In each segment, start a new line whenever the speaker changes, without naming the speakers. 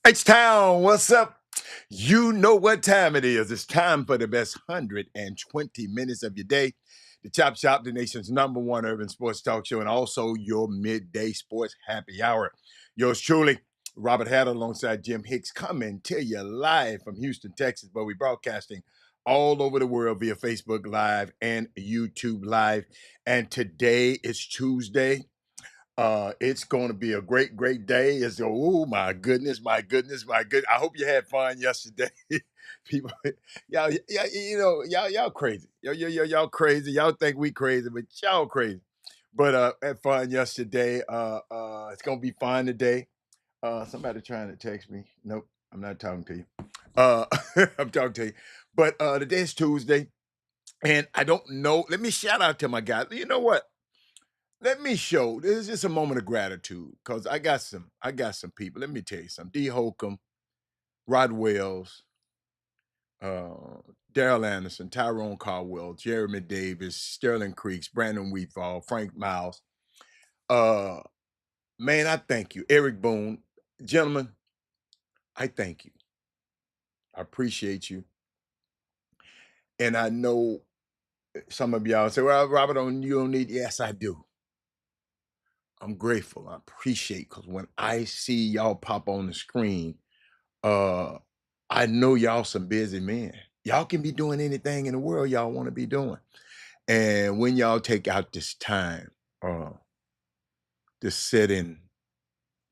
H-Town, what's up? You know what time it is. It's time for the best 120 minutes of your day. The Chop Shop, the nation's #1 urban sports talk show, and also your midday sports happy hour. Yours truly, Robert Hatter, alongside Jim Hicks, coming to you live from Houston, Texas, but we're broadcasting all over the world via Facebook Live and YouTube Live. And today is Tuesday. It's going to be a great, great day. It's oh my goodness, my goodness, my good. I hope you had fun yesterday. People, y'all, y'all crazy. Y'all crazy. Y'all think we crazy, but y'all crazy. But had fun yesterday. It's gonna be fun today. Somebody trying to text me. Nope, I'm not talking to you. Uh, I'm talking to you. But today is Tuesday, and I don't know. Let me shout out to my guy. You know what? Let me show. This is just a moment of gratitude because I got some people. Let me tell you something. D. Holcomb, Rod Wells, Daryl Anderson, Tyrone Caldwell, Jeremy Davis, Sterling Creeks, Brandon Wheatfall, Frank Miles. Uh, man, I thank you. Eric Boone. Gentlemen, I thank you. I appreciate you. And I know some of y'all say, well, Robert, you don't need. Yes, I do. I'm grateful. I appreciate because when I see y'all pop on the screen, uh I know y'all some busy men. Y'all can be doing anything in the world y'all want to be doing. And when y'all take out this time uh to sit in,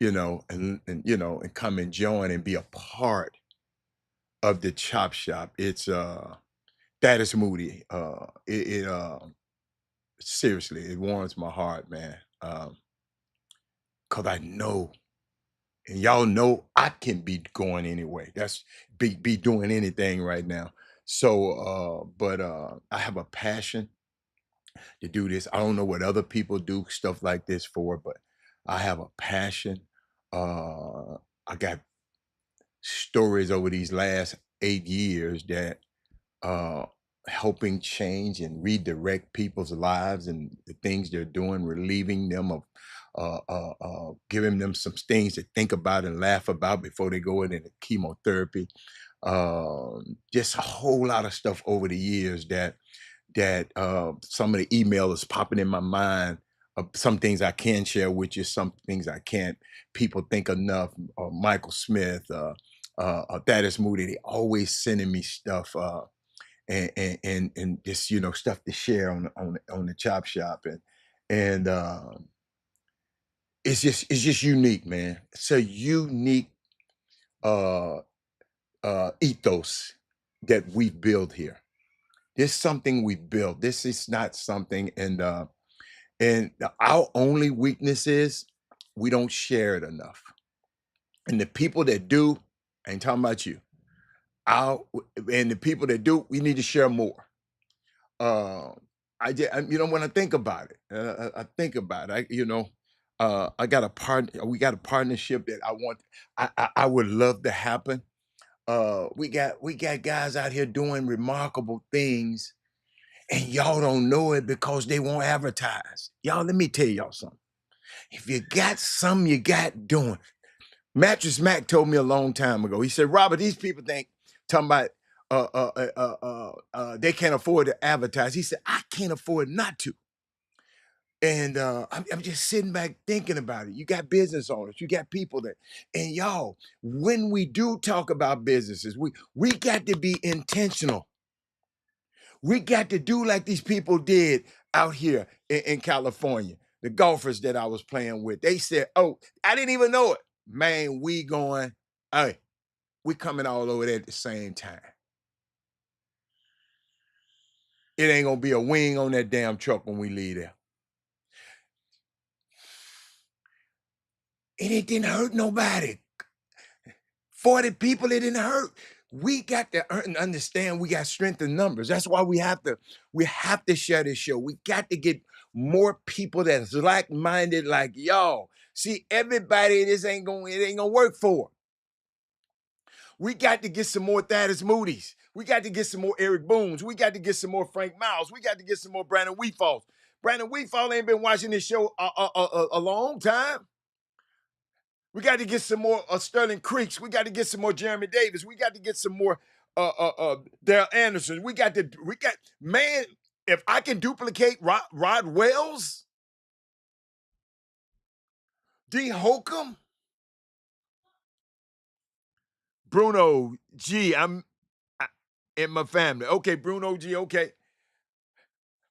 and come and join and be a part of the chop shop, it's that is moody. It seriously, it warms my heart, man. Cause I know, and y'all know I can be going anyway. That's be doing anything right now. So but I have a passion to do this. I don't know what other people do stuff like this for, but I have a passion. I got stories over these last 8 years that uh helping change and redirect people's lives and the things they're doing, relieving them of giving them some things to think about and laugh about before they go into chemotherapy. Just a whole lot of stuff over the years that some of the email is popping in my mind. Some things I can share with you, some things I can't. People think enough. Michael Smith, Thaddeus Moody, they always sending me stuff. And just stuff to share on the chop shop and it's just unique, man. It's a unique uh ethos that we build here. This is something we built. This is not something, and our only weakness is we don't share it enough. And the people that do, I ain't talking about you. Our and the people that do, we need to share more. Uh, when I think about it, I think about it. I got a partner. We got a partnership that I want. I would love to happen. We got guys out here doing remarkable things, and y'all don't know it because they won't advertise. Y'all, let me tell y'all something. If you got something you got doing, Mattress Mac told me a long time ago. He said, Robert, these people think talking about they can't afford to advertise. He said, I can't afford not to. And I'm just sitting back thinking about it. You got business owners, you got people that, and y'all, when we do talk about businesses, we got to be intentional. We got to do like these people did out here in California. The golfers that I was playing with, they said, "Oh, I didn't even know it, man. We going, hey, we coming all over there at the same time. It ain't gonna be a wing on that damn truck when we leave there. And it didn't hurt nobody. 40 people, it didn't hurt. We got to understand we got strength in numbers. That's why we have to share this show. We got to get more people that's like-minded like y'all. See, everybody, it ain't gonna work for. We got to get some more Thaddeus Moody's. We got to get some more Eric Boones. We got to get some more Frank Miles. We got to get some more Brandon Wheatfalls. Brandon Wheatfall ain't been watching this show a long time. We got to get some more Sterling Creeks. We got to get some more Jeremy Davis. We got to get some more Dale Anderson. Man, if I can duplicate Rod Wells, D. Holcomb, Bruno G. In my family. Okay, Bruno G. Okay.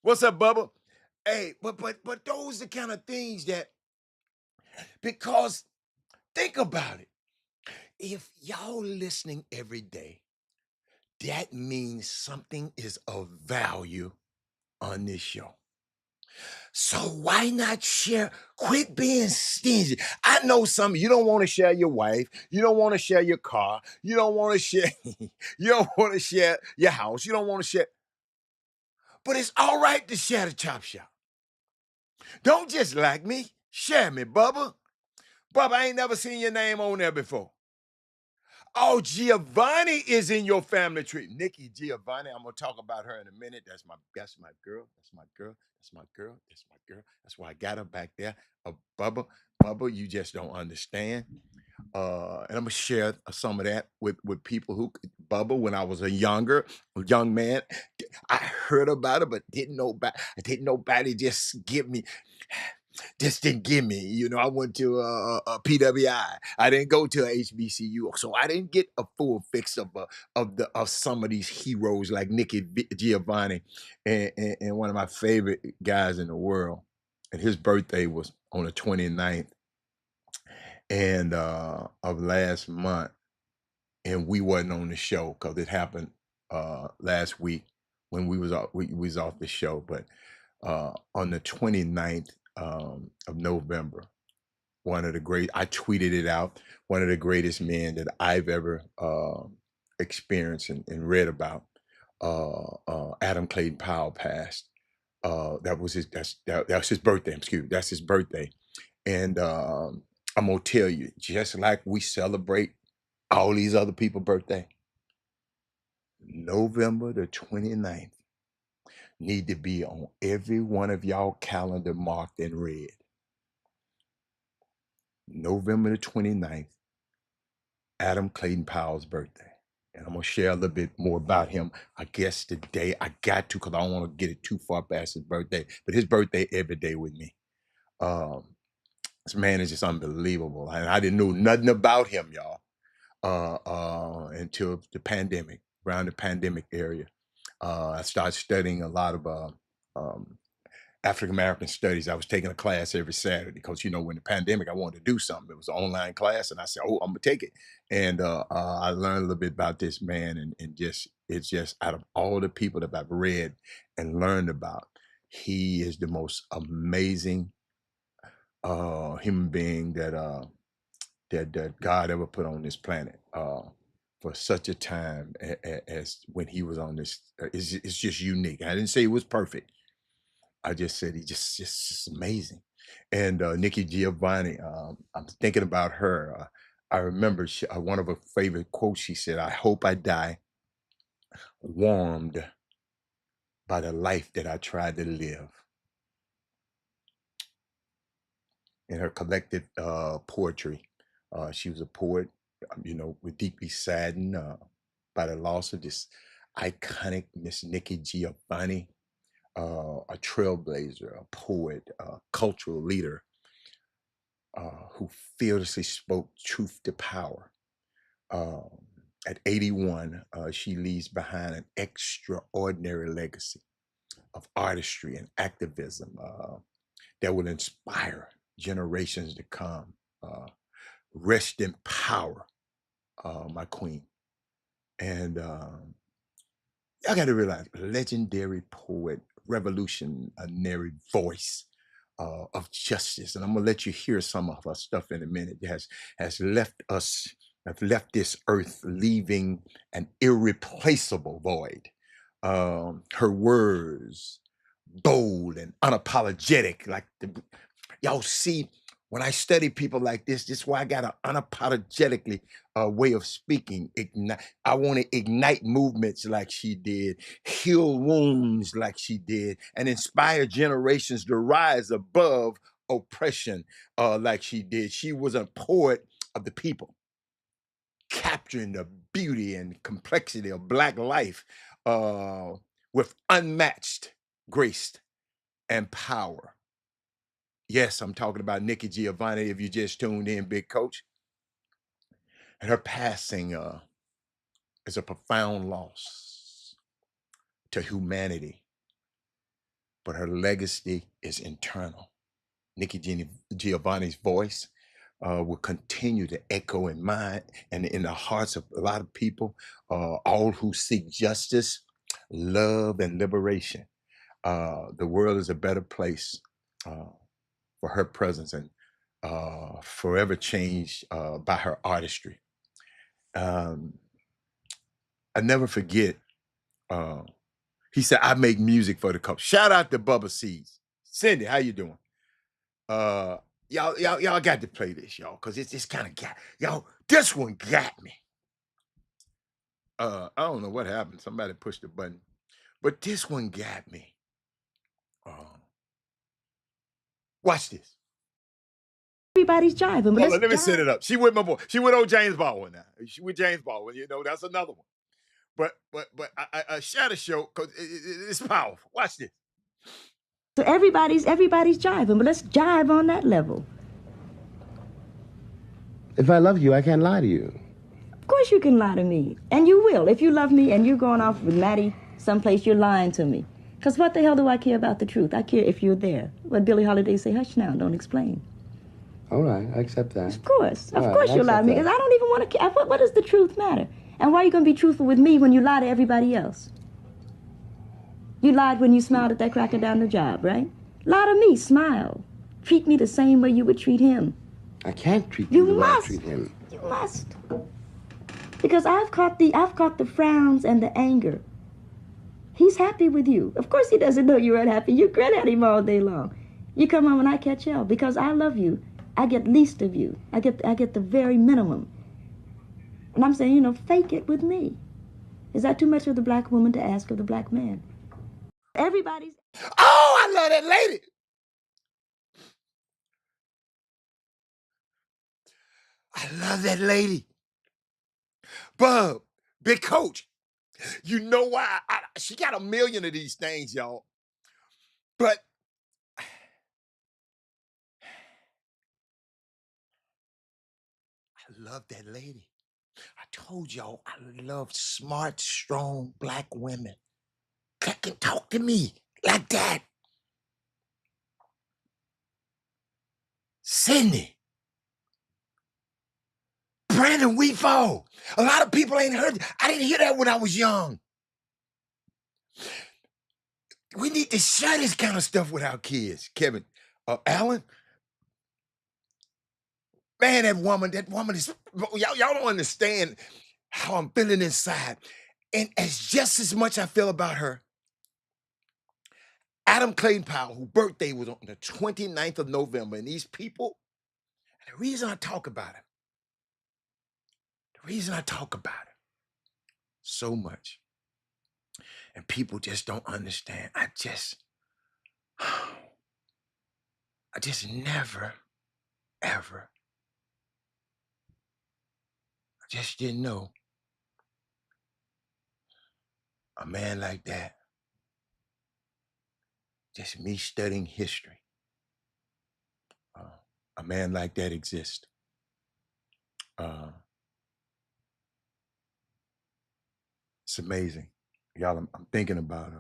What's up, Bubba? Hey, but those are the kind of things that, because think about it. If y'all listening every day, that means something is of value on this show. So why not share? Quit being stingy. I know some of you don't want to share your wife. You don't want to share your car. You don't want to share. You don't want to share your house. You don't want to share. But it's all right to share the Chop Shop. Don't just like me. Share me, Bubba. Bubba, I ain't never seen your name on there before. Oh, Giovanni is in your family tree. Nikki Giovanni, I'm gonna talk about her in a minute. That's my girl. That's my girl. That's my girl. That's my girl. That's why I got her back there. Bubba, you just don't understand. And I'm gonna share some of that with people who, Bubba, when I was a young man, I heard about it, but didn't nobody just didn't give me. You know, I went to a PWI. I didn't go to a HBCU, so I didn't get a full fix of some of these heroes like Nicky Giovanni and one of my favorite guys in the world. And his birthday was on the 29th of last month, and we wasn't on the show because it happened last week when we was off the show. But on the 29th of November, I tweeted it out, one of the greatest men that I've ever experienced and read about, Adam Clayton Powell passed. That was his birthday. Excuse me, that's his birthday. And I'm gonna tell you, just like we celebrate all these other people's birthday, November the 29th need to be on every one of y'all calendar marked in red. November the 29th, Adam Clayton Powell's birthday. And I'm gonna share a little bit more about him. I guess today I got to, because I don't want to get it too far past his birthday. But his birthday every day with me. This man is just unbelievable. And I didn't know nothing about him, y'all, until the pandemic, around the pandemic area. I started studying a lot of African American studies. I was taking a class every Saturday because, you know, when the pandemic, I wanted to do something. It was an online class, and I said, "Oh, I'm gonna take it." And I learned a little bit about this man, and it's just out of all the people that I've read and learned about, he is the most amazing human being that God ever put on this planet. For such a time as when he was on this, it's just unique. I didn't say it was perfect. I just said he just amazing. And Nikki Giovanni, I'm thinking about her. I remember one of her favorite quotes. She said, "I hope I die warmed by the life that I tried to live." In her collected poetry, she was a poet, you know, was deeply saddened by the loss of this iconic Miss Nikki Giovanni, a trailblazer, a poet, a cultural leader, who fearlessly spoke truth to power. Um, at 81, she leaves behind an extraordinary legacy of artistry and activism that will inspire generations to come. Rest in power, my queen. And y'all got to realize, legendary poet, revolutionary voice of justice. And I'm gonna let you hear some of her stuff in a minute. Has left this earth, leaving an irreplaceable void. Her words, bold and unapologetic, like y'all see. When I study people like this is why I got an unapologetically way of speaking. I want to ignite movements like she did, heal wounds like she did, and inspire generations to rise above oppression like she did. She was a poet of the people, capturing the beauty and complexity of Black life uh, with unmatched grace and power. Yes, I'm talking about Nikki Giovanni, if you just tuned in, Big Coach. And her passing is a profound loss to humanity, but her legacy is internal. Nikki Giovanni's voice will continue to echo in mind and in the hearts of a lot of people, all who seek justice, love, and liberation. The world is a better place for her presence and forever changed by her artistry. Um, I never forget. Uh, he said, "I make music for the couple." Shout out to Bubba Seeds. Cindy, how you doing? Uh, y'all got to play this, y'all, because it's kind of got y'all. This one got me. I don't know what happened. Somebody pushed the button, but this one got me. Watch this.
Everybody's jiving, but
Hold on, let me set it up. She with my boy. She with old James Baldwin now. She with James Baldwin. You know, that's another one. But I share the show because it's powerful. Watch this.
So everybody's jiving, but let's jive on that level.
If I love you, I can't lie to you.
Of course you can lie to me, and you will. If you love me and you're going off with Maddie someplace, you're lying to me. Because what the hell do I care about the truth? I care if you're there. What Billie Holiday say, hush now, don't explain.
All right, I accept that.
Of course
All right,
you'll lie to me,
that.
because I don't even want to care. What does the truth matter? And why are you going to be truthful with me when you lie to everybody else? You lied when you smiled at that cracker down the job, right? Lie to me, smile. Treat me the same way you would treat him.
I can't treat you the way I treat him.
You must. Because I've caught the frowns and the anger. He's happy with you. Of course he doesn't know you're unhappy. You grin at him all day long. You come home and I catch hell. Because I love you, I get least of you. I get the very minimum. And I'm saying, fake it with me. Is that too much of the black woman to ask of the black man? Everybody's...
Oh, I love that lady. I love that lady. Bub, Big Coach. You know why? She got a million of these things, y'all. But I love that lady. I told y'all I love smart, strong black women that can talk to me like that. Cindy. Brandon Weefall. A lot of people ain't heard. I didn't hear that when I was young. We need to share this kind of stuff with our kids. Kevin, Alan, man, that woman is, y'all don't understand how I'm feeling inside. And as just as much I feel about her, Adam Clayton Powell, whose birthday was on the 29th of November, and these people, and the reason I talk about it so much, and people just don't understand. I just never, ever, I just didn't know a man like that, just me studying history, a man like that exists. It's amazing. Y'all, I'm thinking about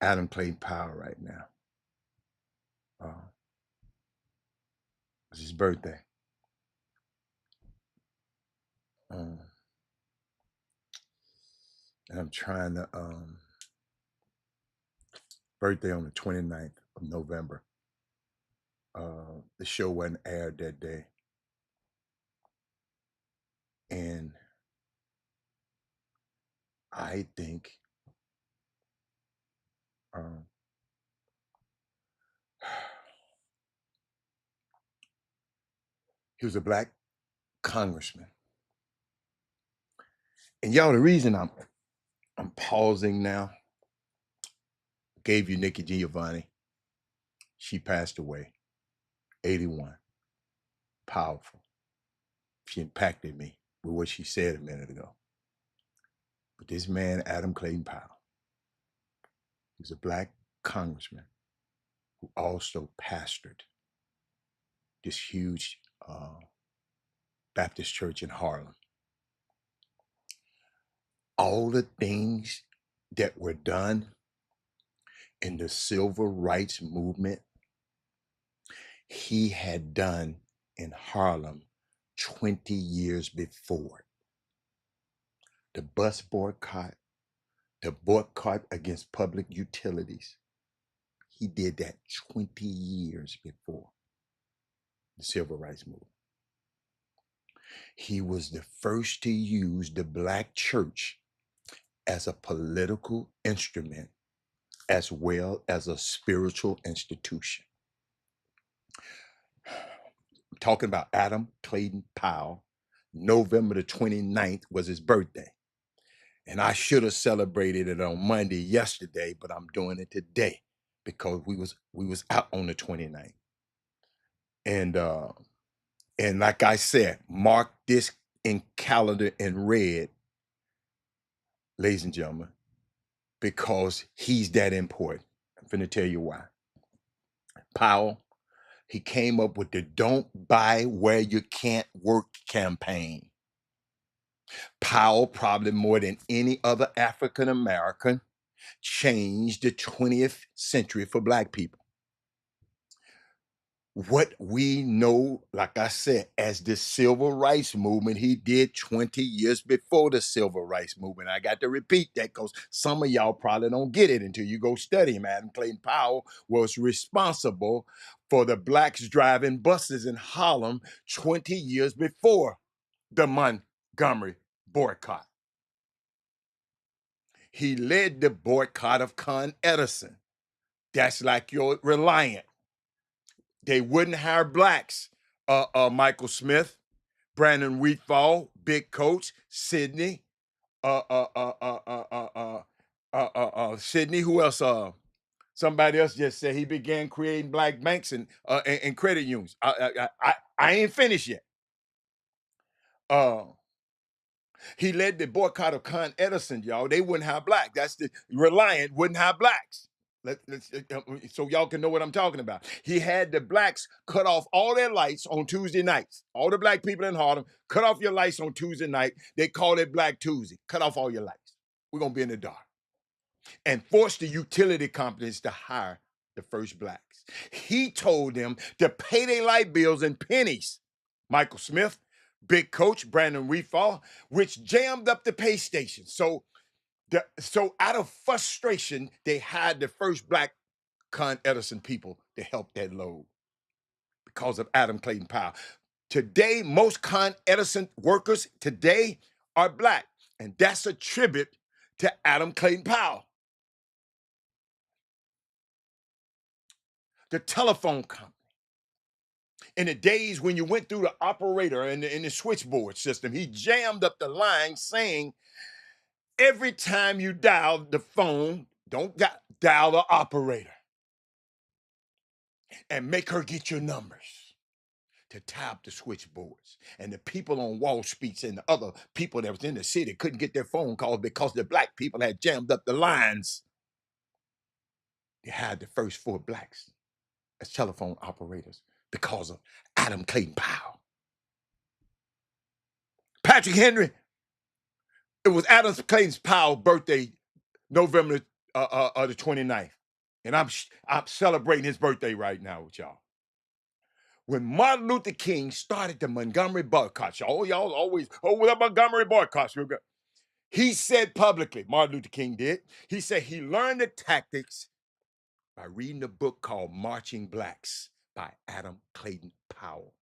Adam Clayton Powell right now. It's his birthday. And I'm trying to, birthday on the 29th of November. The show wasn't aired that day. And I think he was a black congressman. And y'all, the reason I'm pausing now, gave you Nikki Giovanni. She passed away. 81. Powerful. She impacted me with what she said a minute ago. But this man, Adam Clayton Powell, was a black congressman who also pastored this huge Baptist church in Harlem. All the things that were done in the civil rights movement, he had done in Harlem 20 years before. The bus boycott, the boycott against public utilities, he did that 20 years before the civil rights movement. He was the first to use the black church as a political instrument as well as a spiritual institution. Talking about Adam Clayton Powell, November the 29th was his birthday. And I should have celebrated it on Monday yesterday, but I'm doing it today because we was out on the 29th. And like I said, mark this in calendar in red, ladies and gentlemen, because he's that important. I'm finna tell you why. Powell, he came up with the Don't Buy Where You Can't Work campaign. Powell, probably more than any other African American, changed the 20th century for black people. What we know, like I said, as the civil rights movement, he did 20 years before the civil rights movement. I got to repeat that because some of y'all probably don't get it until you go study him. Adam Clayton Powell was responsible for the blacks driving buses in Harlem 20 years before the Montgomery boycott. He led the boycott of Con Edison. That's like your Reliant. They wouldn't hire blacks. Michael Smith, Brandon Wheatfall, Big Coach, Sidney, Sidney. Who else? Somebody else just said he began creating black banks and credit unions. I ain't finished yet. He led the boycott of Con Edison, y'all. They wouldn't have black. That's the Reliant wouldn't have blacks. So y'all can know what I'm talking about. He had the blacks cut off all their lights on Tuesday nights. All the black people in Harlem, cut off your lights on Tuesday night. They call it Black Tuesday. Cut off all your lights. We're going to be in the dark. And force the utility companies to hire the first blacks. He told them to pay their light bills in pennies. Michael Smith, Big Coach, Brandon Wheatfall, which jammed up the pay station. So out of frustration, they hired the first black Con Edison people to help that load because of Adam Clayton Powell. Today, most Con Edison workers today are black, and that's a tribute to Adam Clayton Powell. The telephone company. In the days when you went through the operator in the switchboard system, he jammed up the line saying, every time you dial the phone, don't dial the operator. And make her get your numbers to tap the switchboards. And the people on Wall Street and the other people that was in the city couldn't get their phone calls because the black people had jammed up the lines. They had the first 4 blacks as telephone operators because of Adam Clayton Powell. Patrick Henry, it was Adam Clayton Powell's birthday, November the 29th. And I'm celebrating his birthday right now with y'all. When Martin Luther King started the Montgomery boycott, y'all always, what about Montgomery boycotts? He said publicly, Martin Luther King did, he said he learned the tactics by reading a book called Marching Blacks by Adam Clayton Powell.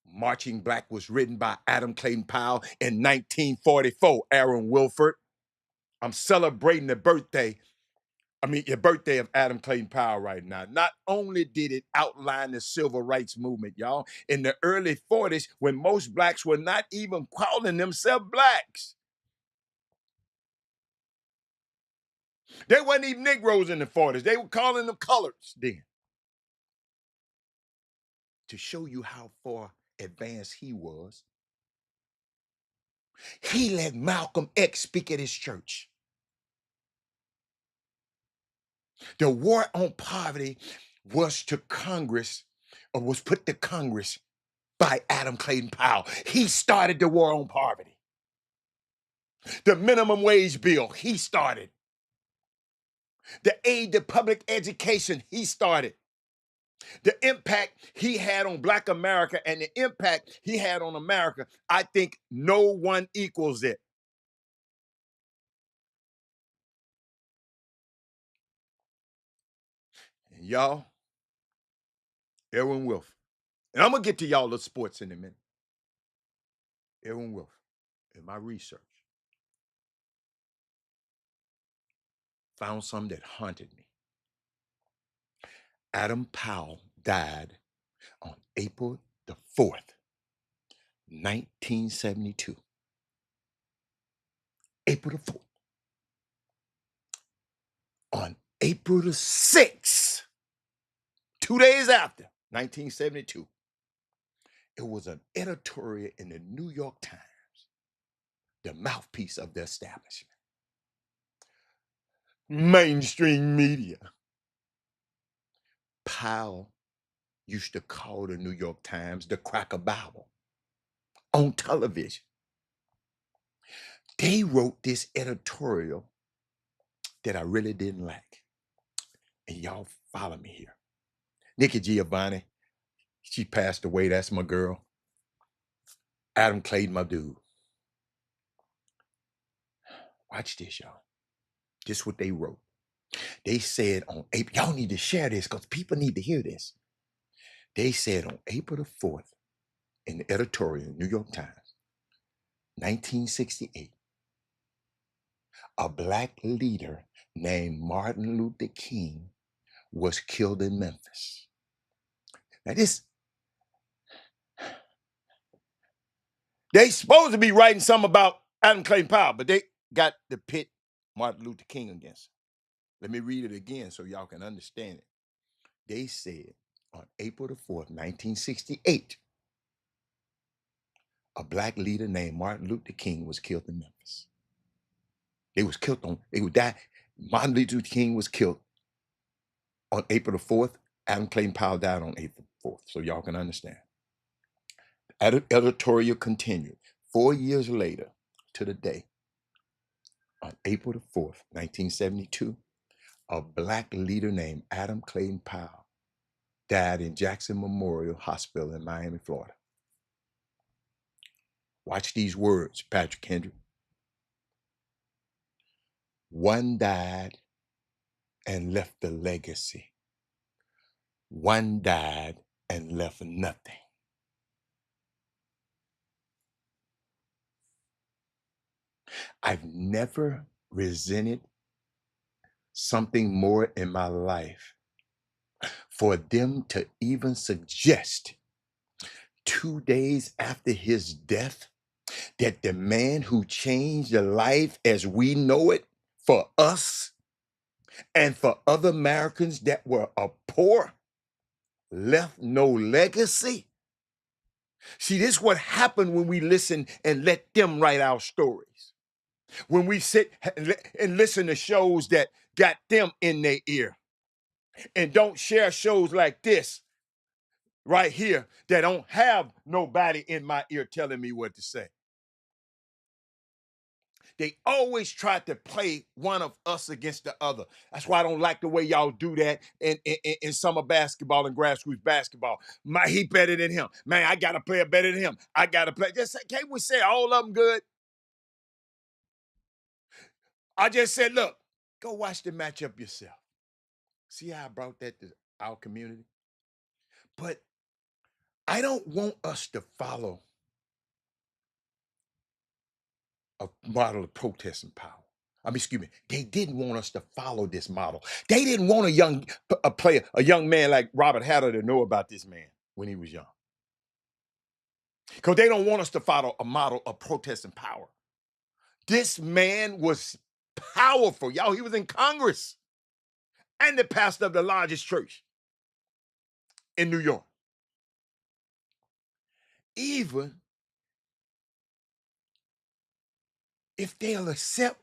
Marching Black was written by Adam Clayton Powell in 1944, Aaron Wilford. I'm celebrating the birthday of Adam Clayton Powell right now. Not only did it outline the civil rights movement, y'all, in the early 40s, when most blacks were not even calling themselves blacks. They wasn't even Negroes in the 40s. They were calling them coloreds then. to show you how far advanced he was, he let Malcolm X speak at his church. The war on poverty was to Congress, or was put to Congress by Adam Clayton Powell. He started the war on poverty. The minimum wage bill, he started. The aid to public education, he started. The impact he had on Black America and the impact he had on America, I think no one equals it. And y'all, Erwin Wilf. And I'm going to get to y'all the sports in a minute. Erwin Wilf, in my research, found something that haunted me. Adam Powell died on April the 4th, 1972. April the 4th. On April the 6th, 2 days after, 1972, it was an editorial in the New York Times, the mouthpiece of the establishment. Mainstream media. Powell used to call the New York Times the Cracker Barrel on television. They wrote this editorial that I really didn't like. And y'all follow me here. Nikki Giovanni, she passed away. That's my girl. Adam Clayton, my dude. Watch this, y'all. This is what they wrote. They said on April, y'all need to share this because people need to hear this. They said on April the 4th, in the editorial, New York Times, 1968, a Black leader named Martin Luther King was killed in Memphis. Now they supposed to be writing something about Adam Clayton Powell, but they got to pit Martin Luther King against him. Let me read it again so y'all can understand it. They said on April the 4th, 1968, a Black leader named Martin Luther King was killed in Memphis. Martin Luther King was killed on April the 4th. Adam Clayton Powell died on April 4th, so y'all can understand. Editorial continued. 4 years later to the day, on April the 4th, 1972, a Black leader named Adam Clayton Powell died in Jackson Memorial Hospital in Miami, Florida. Watch these words, Patrick Henry. One died and left a legacy. One died and left nothing. I've never resented something more in my life for them to even suggest 2 days after his death that the man who changed the life as we know it for us and for other Americans that were poor left no legacy. See, this is what happened when we listen and let them write our stories. When we sit and listen to shows that got them in their ear and don't share shows like this right here that don't have nobody in my ear telling me what to say. They always try to play one of us against the other. That's why I don't like the way y'all do that in summer basketball and grassroots basketball. He better than him. Man, I got a player better than him. I got to play. Can't we say all of them good? I just said, look, go watch the matchup yourself. See how I brought that to our community? But I don't want us to follow a model of protest and power. They didn't want us to follow this model. They didn't want a young man like Robert Hatter to know about this man when he was young. Because they don't want us to follow a model of protest and power. This man was powerful, y'all. He was in Congress and the pastor of the largest church in New York. even if they'll accept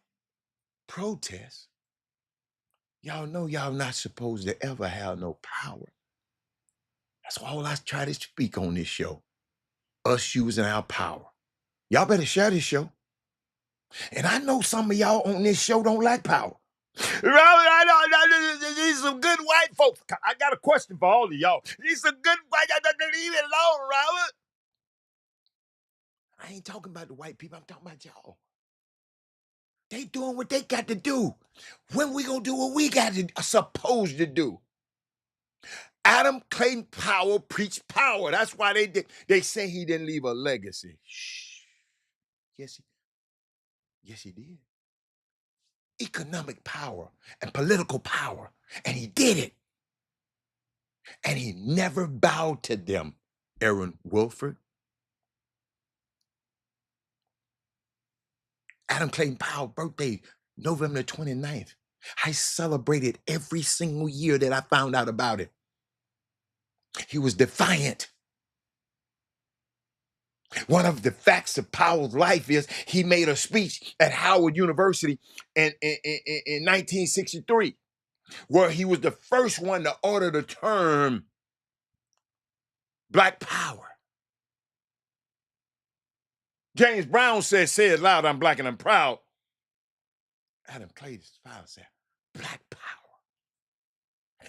protest, y'all know y'all not supposed to ever have no power. That's all I try to speak on this show. Us using our power. Y'all better share this show. And I know some of y'all on this show don't like power. These some good white folks. I got a question for all of y'all. These some good white. Leave it alone, Robert. I ain't talking about the white people. I'm talking about y'all. They doing what they got to do. When we gonna do what we got to supposed to do? Adam Clayton Powell preached power. That's why they say he didn't leave a legacy. Shh. Yes, he did. Economic power and political power. And he did it. And he never bowed to them. Aaron Wilford. Adam Clayton Powell's birthday, November 29th. I celebrated every single year that I found out about it. He was defiant. One of the facts of Powell's life is he made a speech at Howard University in 1963, where he was the first one to utter the term Black Power. James Brown said, "Say it loud, I'm black and I'm proud." Adam Clayton's father said, "Black Power."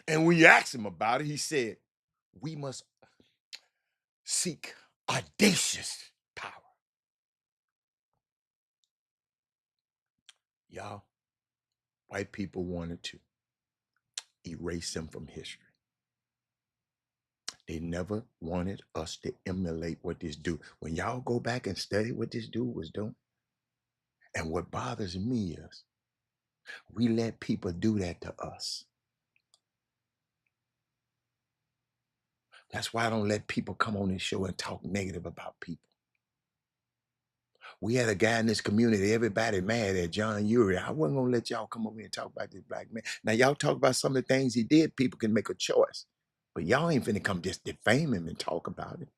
And when you asked him about it, he said, "We must seek audacious power." Y'all, white people wanted to erase him from history. They never wanted us to emulate what this dude. When y'all go back and study what this dude was doing, and what bothers me is we let people do that to us. That's why I don't let people come on this show and talk negative about people. We had a guy in this community, everybody mad at John Uri. I wasn't going to let y'all come over here and talk about this black man. Now, y'all talk about some of the things he did, people can make a choice. But y'all ain't finna come just defame him and talk about it.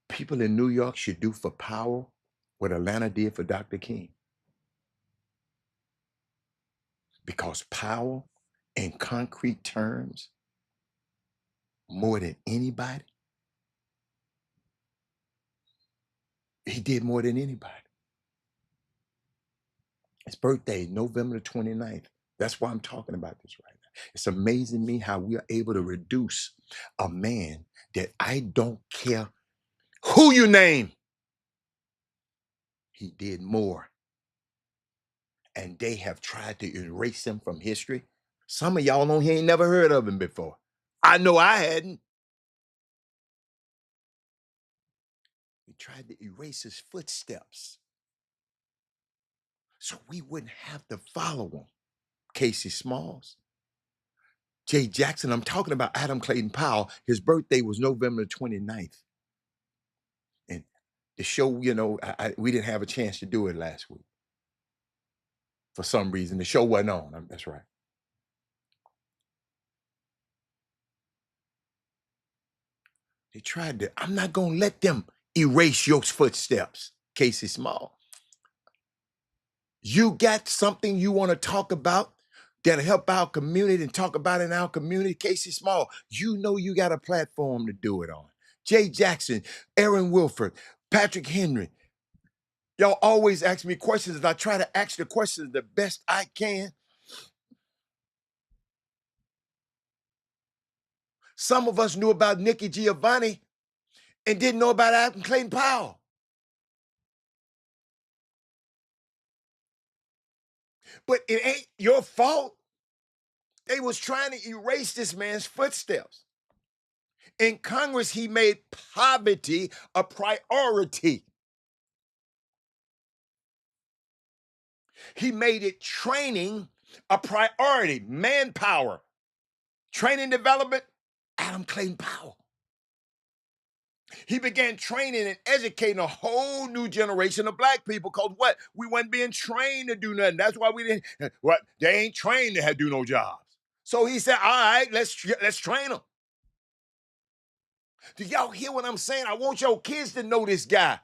People in New York should do for power what Atlanta did for Dr. King. Because power, in concrete terms, more than anybody, he did more than anybody. His birthday, November 29th. That's why I'm talking about this right now. It's amazing to me how we are able to reduce a man that I don't care who you name. He did more. And they have tried to erase him from history. Some of y'all on here ain't never heard of him before. I know I hadn't. We tried to erase his footsteps so we wouldn't have to follow him. Casey Smalls, Jay Jackson. I'm talking about Adam Clayton Powell. His birthday was November 29th. And the show, you know, we didn't have a chance to do it last week. For some reason, the show wasn't on. That's right. They tried to, I'm not going to let them erase your footsteps, Casey Small. You got something you want to talk about that'll help our community and talk about in our community, Casey Small. You know you got a platform to do it on. Jay Jackson, Aaron Wilford, Patrick Henry. Y'all always ask me questions, and I try to ask the questions the best I can. Some of us knew about Nikki Giovanni and didn't know about Adam Clayton Powell. But it ain't your fault. They was trying to erase this man's footsteps. In Congress, he made poverty a priority. He made it training a priority, manpower, training development, Adam Clayton Powell. He began training and educating a whole new generation of black people because what? We weren't being trained to do nothing. That's why we didn't, what? They ain't trained to do no jobs. So he said, all right, let's train them. Do y'all hear what I'm saying? I want your kids to know this guy.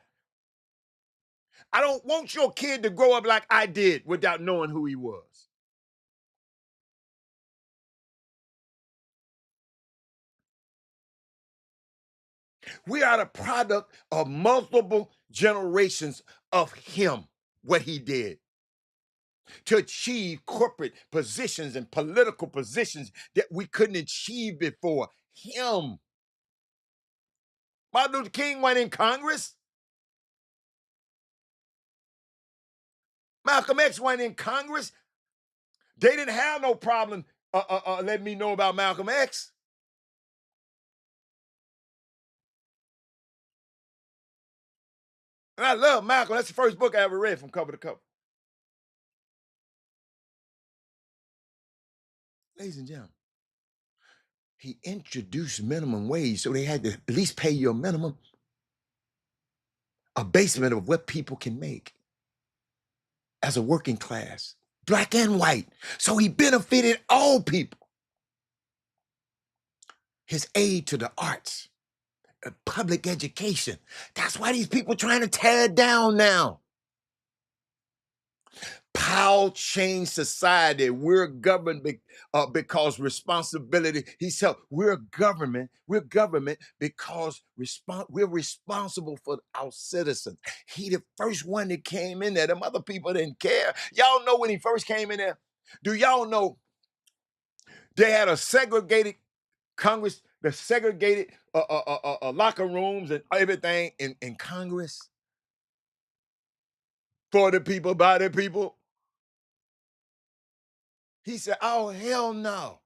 I don't want your kid to grow up like I did without knowing who he was. We are the product of multiple generations of him, what he did to achieve corporate positions and political positions that we couldn't achieve before. Him. Martin Luther King went in Congress. Malcolm X went in Congress. They didn't have no problem letting me know about Malcolm X. And I love Malcolm. That's the first book I ever read from cover to cover. Ladies and gentlemen, he introduced minimum wage, so they had to at least pay your minimum, a basement of what people can make as a working class, black and white. So he benefited all people. His aid to the arts, public education. That's why these people trying to tear it down now. Powell changed society. We're governed because responsibility. He said we're government because we're responsible for our citizens. He the first one that came in there. Them other people didn't care. Y'all know when he first came in there? Do y'all know they had a segregated Congress, the segregated locker rooms and everything in Congress for the people, by the people? He said, oh, hell no.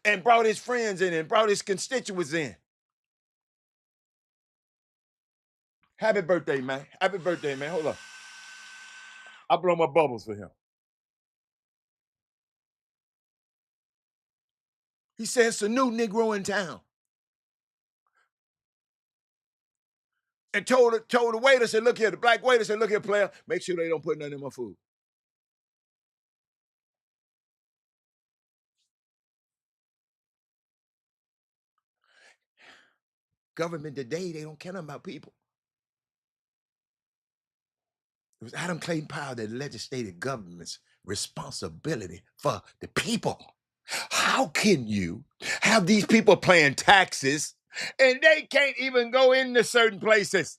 And brought his friends in and brought his constituents in. Happy birthday, man. Happy birthday, man. Hold on. I blow my bubbles for him. He said, it's a new Negro in town. And told the waiter, said, look here, the black waiter said, look here, player, make sure they don't put nothing in my food. Government today, they don't care about people. It was Adam Clayton Powell that legislated government's responsibility for the people. How can you have these people paying taxes and they can't even go into certain places?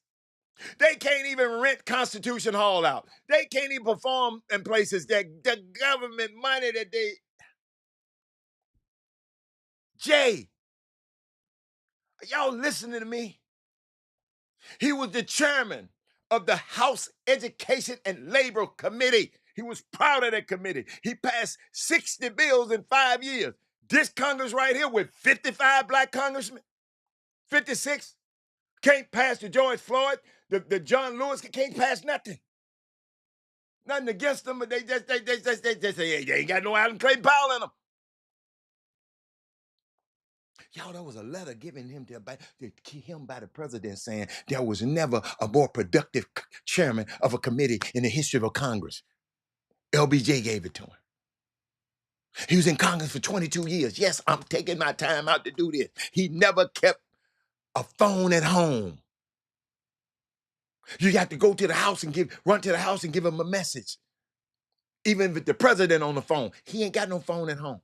They can't even rent Constitution Hall out. They can't even perform in places that the government money that they... Jay, y'all listening to me? He was the chairman of the House Education and Labor Committee. He was proud of that committee. He passed 60 bills in 5 years. This Congress right here with 55 black congressmen, 56, can't pass the George Floyd, the John Lewis, can't pass nothing. Nothing against them, but they say, they ain't got no Adam Clayton Powell in them. Y'all, there was a letter given him to him by the president saying there was never a more productive chairman of a committee in the history of a Congress. LBJ gave it to him. He was in Congress for 22 years. Yes, I'm taking my time out to do this. He never kept a phone at home. You got to go to the house and run to the house and give him a message. Even with the president on the phone, he ain't got no phone at home.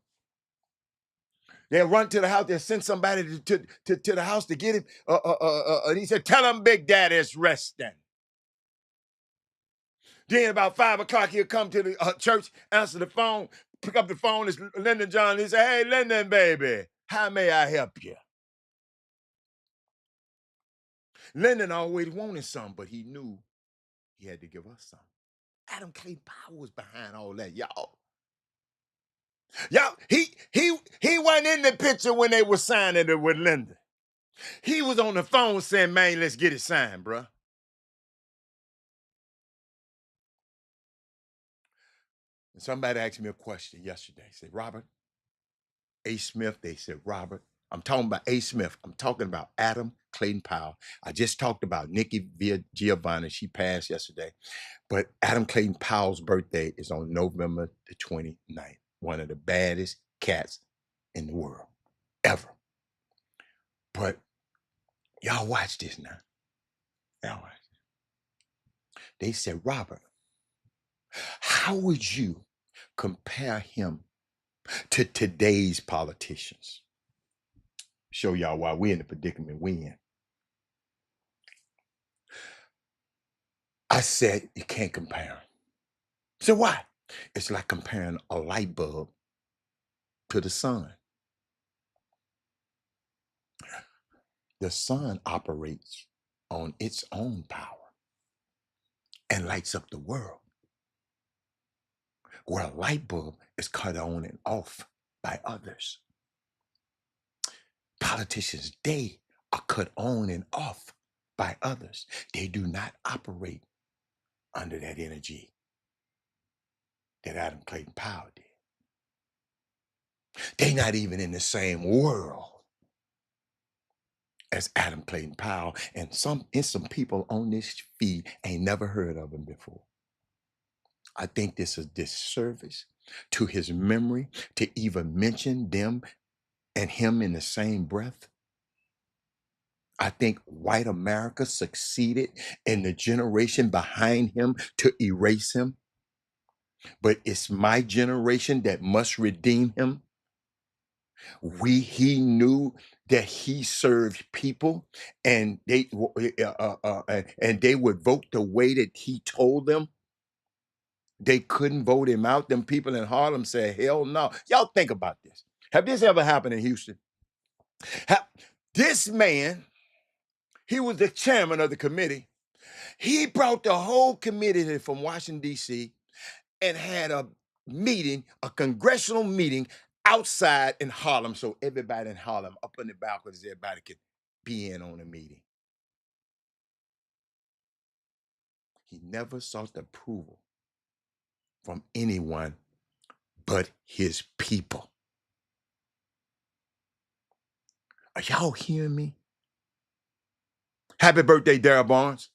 They'll run to the house, they'll send somebody to the house to get him. And he said, tell him Big Daddy's resting. Then about 5 o'clock, he'll come to the church, answer the phone, pick up the phone, it's Lyndon John. He said, hey, Lyndon, baby, how may I help you? Lyndon always wanted something, but he knew he had to give us something. Adam Clayton Powell was behind all that, y'all. Y'all, he wasn't in the picture when they were signing it with Lyndon. He was on the phone saying, man, let's get it signed, bruh. And somebody asked me a question yesterday. They said, Robert A. Smith, they said, Robert, I'm talking about A. Smith. I'm talking about Adam Clayton Powell. I just talked about Nikki Giovanni. She passed yesterday. But Adam Clayton Powell's birthday is on November the 29th. One of the baddest cats in the world, ever. But y'all watch this now. Y'all watch. They said, Robert, how would you compare him to today's politicians? Show y'all why we're in the predicament we in. I said, you can't compare them. So why? It's like comparing a light bulb to the sun. The sun operates on its own power and lights up the world, where a light bulb is cut on and off by others. Politicians, they are cut on and off by others. They do not operate under that energy that Adam Clayton Powell did. They're not even in the same world as Adam Clayton Powell, and some people on this feed ain't never heard of him before. I think this is a disservice to his memory to even mention them and him in the same breath. I think white America succeeded in the generation behind him to erase him, but it's my generation that must redeem him. He knew that he served people, and they would vote the way that he told them. They couldn't vote him out. Them people in Harlem said, hell no. Y'all think about this. Have this ever happened in Houston? This man, he was the chairman of the committee. He brought the whole committee from Washington, D.C., and had a meeting, a congressional meeting outside in Harlem, so everybody in Harlem, up on the balconies, everybody could be in on the meeting. He never sought approval from anyone but his people. Are y'all hearing me? Happy birthday, Darryl Barnes.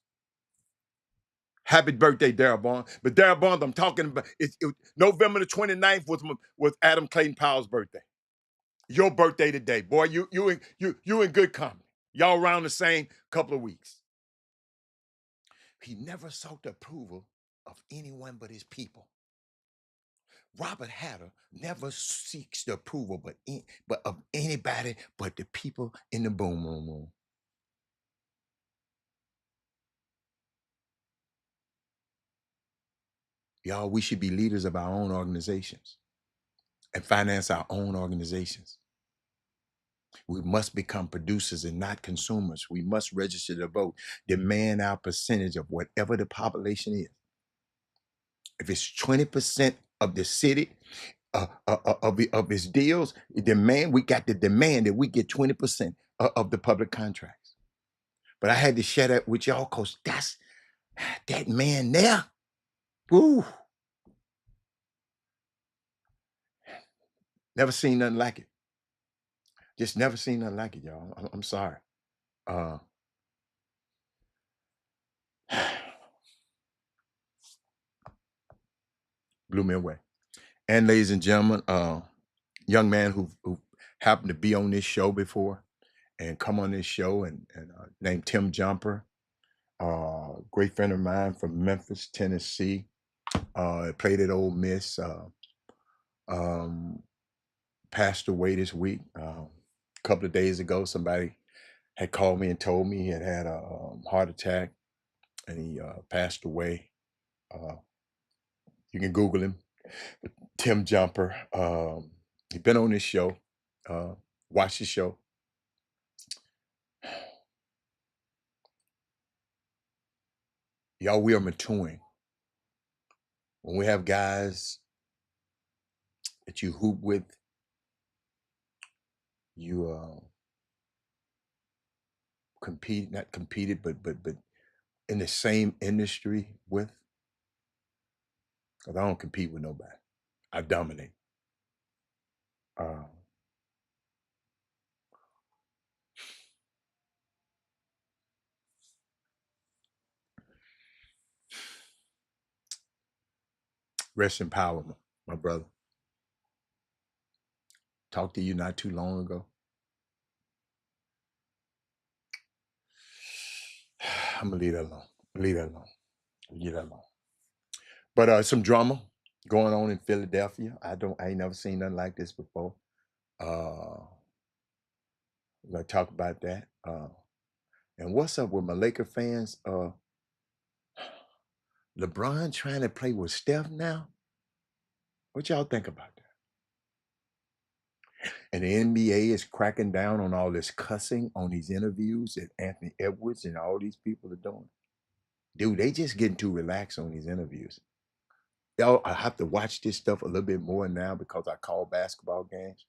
Happy birthday, Darryl Barnes. But Darryl Barnes, I'm talking about, November the 29th was Adam Clayton Powell's birthday. Your birthday today. Boy, you in good company. Y'all around the same couple of weeks. He never sought the approval of anyone but his people. Robert Hatter never seeks the approval but of anybody but the people in the boom room. Y'all, we should be leaders of our own organizations and finance our own organizations. We must become producers and not consumers. We must register to vote, demand our percentage of whatever the population is. If it's 20% of the city, of his deals, we got to demand that we get 20% of the public contracts. But I had to share that with y'all because that man there. Woo. Never seen nothing like it. Just never seen nothing like it, y'all. I'm sorry. Blew me away. And ladies and gentlemen, young man who happened to be on this show before and come on this show and named Tim Jumper, great friend of mine from Memphis, Tennessee, played at Ole Miss, passed away this week. A couple of days ago, somebody had called me and told me he had a heart attack and he passed away. You can Google him, Tim Jumper. He's been on this show. Watch the show. Y'all, we are maturing. When we have guys that you hoop with, you not competed, but in the same industry with, because I don't compete with nobody. I dominate. Rest in power, my brother. Talked to you not too long ago. I'm gonna leave that alone. Leave that alone. Leave that alone. But some drama going on in Philadelphia. I ain't never seen nothing like this before. We're gonna talk about that. And what's up with my Laker fans? LeBron trying to play with Steph now? What y'all think about that? And the NBA is cracking down on all this cussing on these interviews that Anthony Edwards and all these people are doing. Dude, they just getting too relaxed on these interviews. Y'all, I have to watch this stuff a little bit more now because I call basketball games.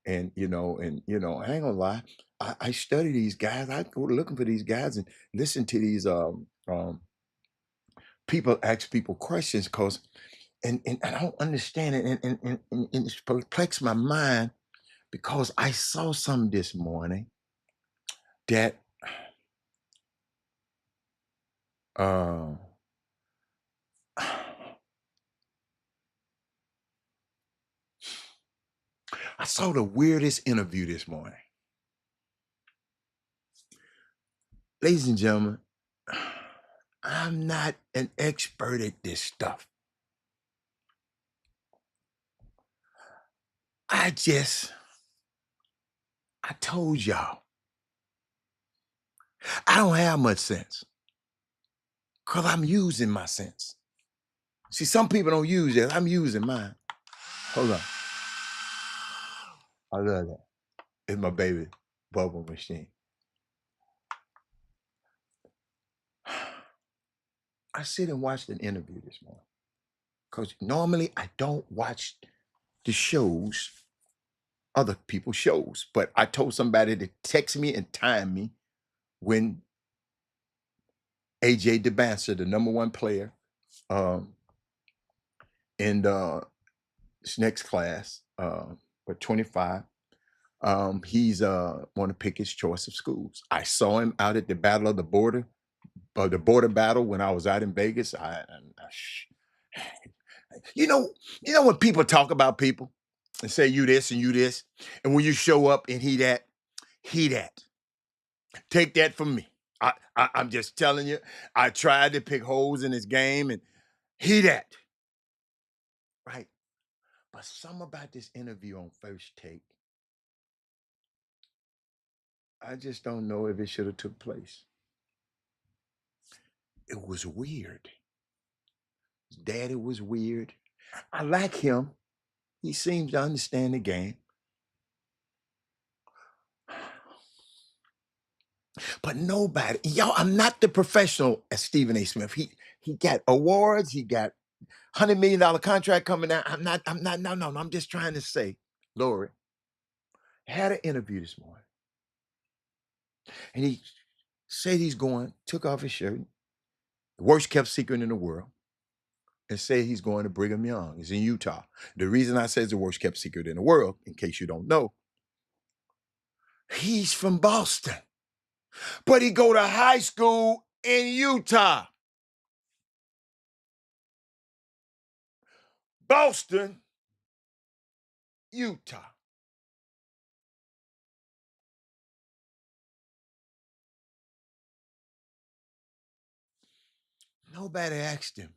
And I ain't gonna lie, I study these guys. I go looking for these guys and listen to these people ask people questions because and I don't understand it and it's perplexed my mind because I saw something this morning that uh I saw the weirdest interview this morning. Ladies and gentlemen, I'm not an expert at this stuff. I told y'all, I don't have much sense because I'm using my sense. See, some people don't use it. I'm using mine. Hold on. I love that. It's my baby bubble machine. I sit and watched an interview this morning because normally I don't watch the shows, other people's shows, but I told somebody to text me and time me when AJ DeBancer, the number one player in this next class, but 25, he's want to pick his choice of schools. I saw him out at the Battle of the Border, the border battle when I was out in Vegas. You know when people talk about people and say you this and you this, and when you show up and he that. Take that from me. I'm just telling you. I tried to pick holes in his game and he that. Right. But some about this interview on First Take, I just don't know if it should have took place. It was weird. His daddy was weird. I like him. He seems to understand the game. But nobody, y'all, I'm not the professional as Stephen A. Smith. He got awards, he got $100 million contract coming out. I'm not, no. I'm just trying to say, Lori, had an interview this morning. And he said he's going, took off his shirt, the worst kept secret in the world, and said he's going to Brigham Young. He's in Utah. The reason I say it's the worst kept secret in the world, in case you don't know, he's from Boston. But he go to high school in Utah. Boston, Utah. Nobody asked him,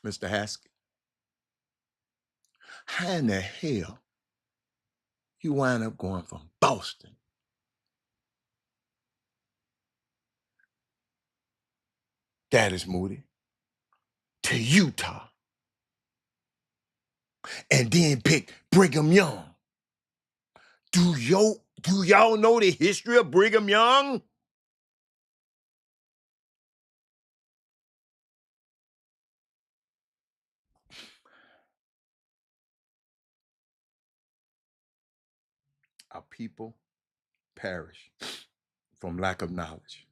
Mr. Haskell, how in the hell you wind up going from Boston that is Moody to Utah and then pick Brigham Young? Do y'all know the history of Brigham Young? Our people perish from lack of knowledge.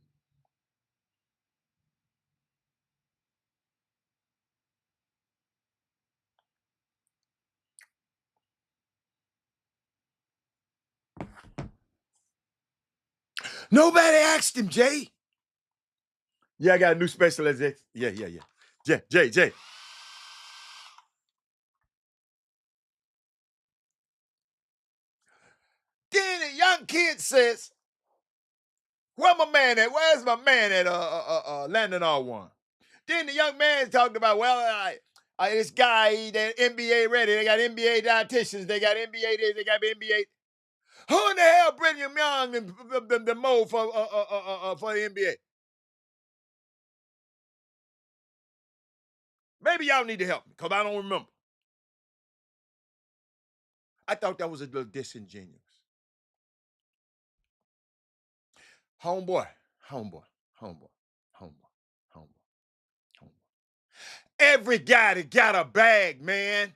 Nobody asked him, Jay. Yeah, I got a new specialization. Yeah. Jay. Then the young kid says, where my man at? Where's my man at Landon R1? Then the young man talked about, well, this guy, they're NBA ready. They got NBA dietitians. They got NBA this. They got NBA. Who in the hell Brigham Young and the mold for the NBA? Maybe y'all need to help me because I don't remember. I thought that was a little disingenuous. Homeboy. Every guy that got a bag, man.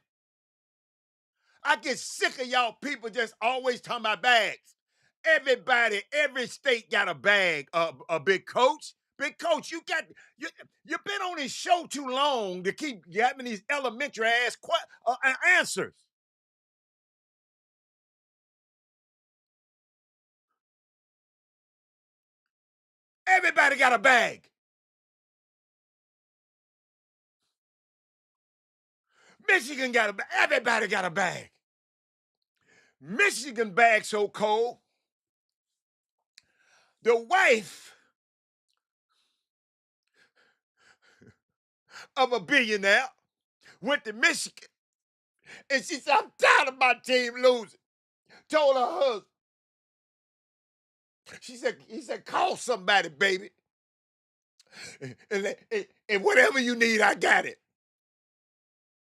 I get sick of y'all people just always talking about bags. Everybody, every state got a bag. A big coach. Big coach, you've been on this show too long to keep having these elementary ass answers. Everybody got a bag. Michigan got a bag. Everybody got a bag. Michigan bag so cold. The wife of a billionaire went to Michigan and she said, I'm tired of my team losing. Told her husband. He said, call somebody, baby. And whatever you need, I got it.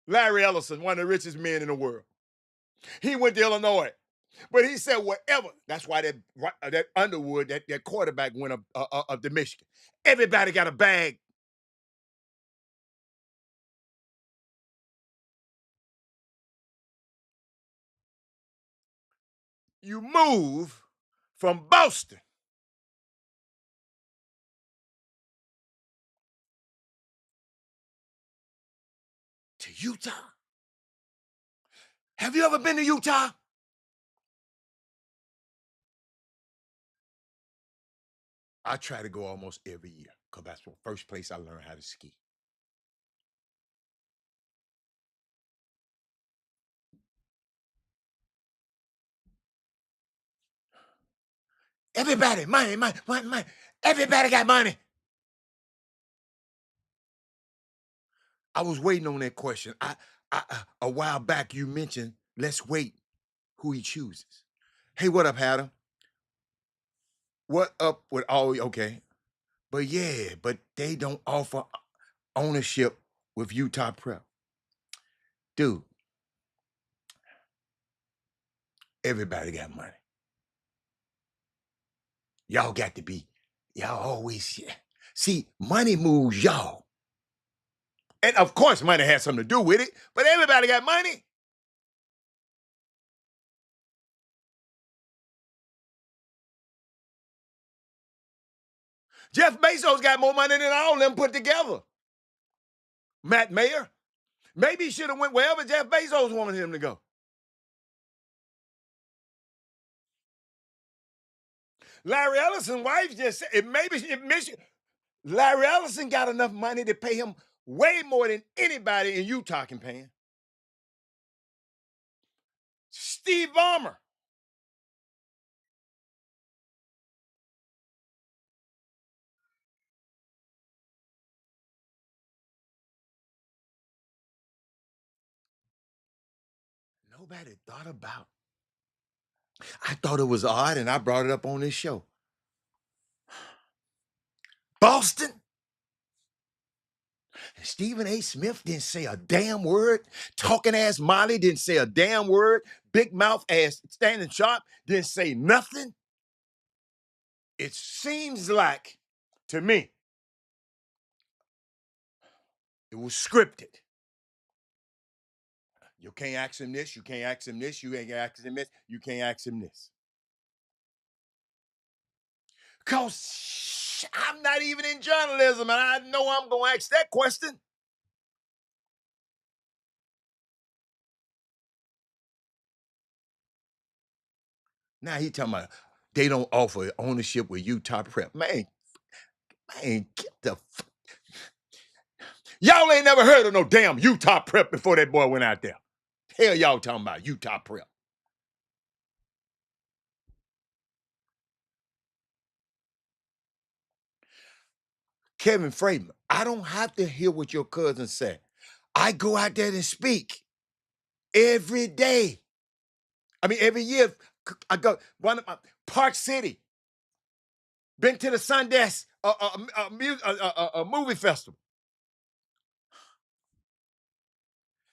Larry Ellison, one of the richest men in the world. He went to Illinois. But he said, whatever. That's why that Underwood, that quarterback went up to Michigan. Everybody got a bag. You move from Boston to Utah. Have you ever been to Utah? I try to go almost every year because that's the first place I learned how to ski. Everybody, money. Everybody got money. I was waiting on that question. A while back you mentioned, let's wait who he chooses. Hey, what up, Adam? What up with all, okay. But they don't offer ownership with Utah Prep. Dude, everybody got money. Y'all got to be, y'all always, see, money moves y'all. And of course, money has something to do with it, but everybody got money. Jeff Bezos got more money than all of them put together. Matt Mayer, maybe he should have went wherever Jeff Bezos wanted him to go. Larry Ellison's wife just said, Larry Ellison got enough money to pay him way more than anybody in Utah can pay him. Steve Ballmer. Nobody thought about. I thought it was odd, and I brought it up on this show. Boston. Stephen A. Smith didn't say a damn word. Talking ass Molly didn't say a damn word. Big mouth ass Standing Sharp didn't say nothing. It seems like, to me, it was scripted. You can't ask him this, you can't ask him this, you ain't ask him this, you can't ask him this. Because I'm not even in journalism, and I know I'm going to ask that question. Now he talking about they don't offer ownership with Utah Prep. Man, Man, get the y'all ain't never heard of no damn Utah prep before that boy went out there. Hell y'all talking about Utah prep. Kevin Freeman, I don't have to hear what your cousin said. I go out there and speak every day. I mean, every year I go. One of my Park City. Been to the Sundance a movie festival.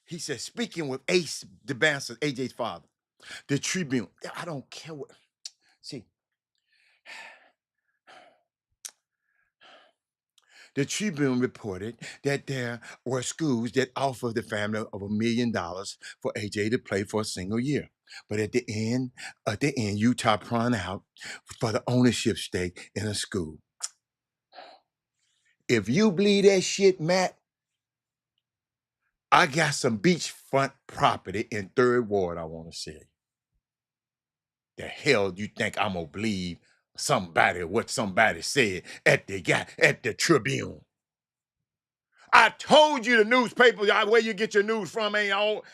He said, speaking with Ace, the bouncer, AJ's father, the Tribune. I don't care what. See, the Tribune reported that there were schools that offered the family of $1 million for AJ to play for a single year. But at the end, Utah prawned out for the ownership stake in a school. If you believe that shit, Matt, I got some beachfront property in 3rd Ward I want to sell you. The hell you think I'm gonna believe what somebody said at the Tribune? I told you the newspaper, where you get your news from ain't all.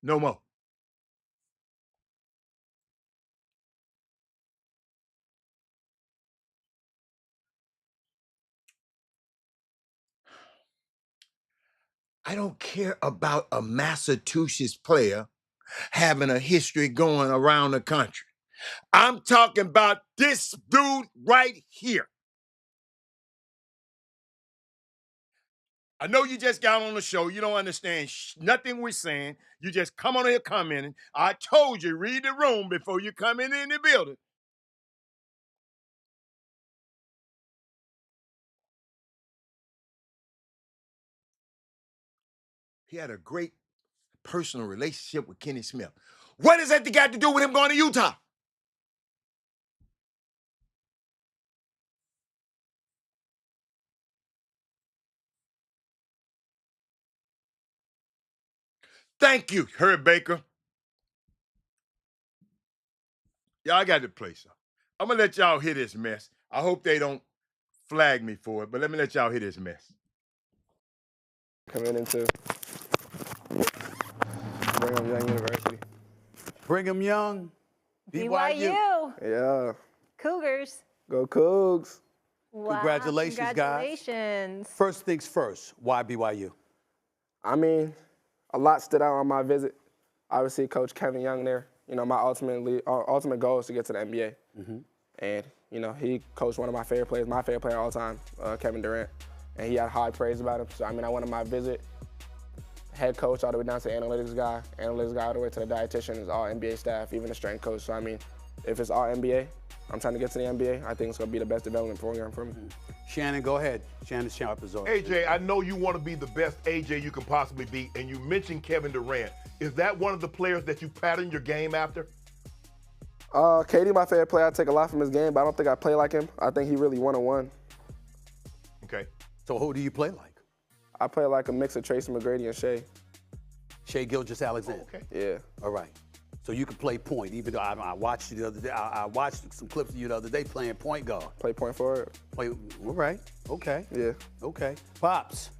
No more. I don't care about a Massachusetts player having a history going around the country. I'm talking about this dude right here. I know you just got on the show. You don't understand nothing we're saying. You just come on here commenting. I told you, read the room before you come in the building. He had a great personal relationship with Kenny Smith. What has that got to do with him going to Utah? Thank you, Herb Baker. Y'all got to play some. I'm going to let y'all hear this mess. I hope they don't flag me for it, but let me let y'all hear this mess.
Coming into Brigham Young University.
Brigham Young,
BYU.
Yeah.
Cougars.
Go Cougs.
Wow.
Congratulations, guys.
Congratulations.
First things first, why BYU?
I mean, a lot stood out on my visit. Obviously, Coach Kevin Young there. You know, my ultimate goal is to get to the NBA.
Mm-hmm.
And, you know, he coached one of my favorite players, my favorite player all time, Kevin Durant. And he had high praise about him. So, I mean, I went on my visit. Head coach all the way down to analytics guy all the way to the dietitian is all NBA staff, even the strength coach. So, I mean, if it's all NBA, I'm trying to get to the NBA. I think it's going to be the best development program for me.
Shannon, go ahead. Shannon Sharp is on.
AJ, I know you want to be the best AJ you can possibly be, and you mentioned Kevin Durant. Is that one of the players that you pattern your game after?
KD, my favorite player. I take a lot from his game, but I don't think I play like him. I think he really one-on-one.
Okay.
So who do you play like?
I play like a mix of Tracy McGrady and Shea.
Shea Gilgeous-Alexander.
Oh, okay.
Yeah.
All right. So you can play point, even though I watched you the other day. I watched some clips of you the other day playing point guard.
Play point forward.
All right. Okay.
Yeah.
Okay. Pops.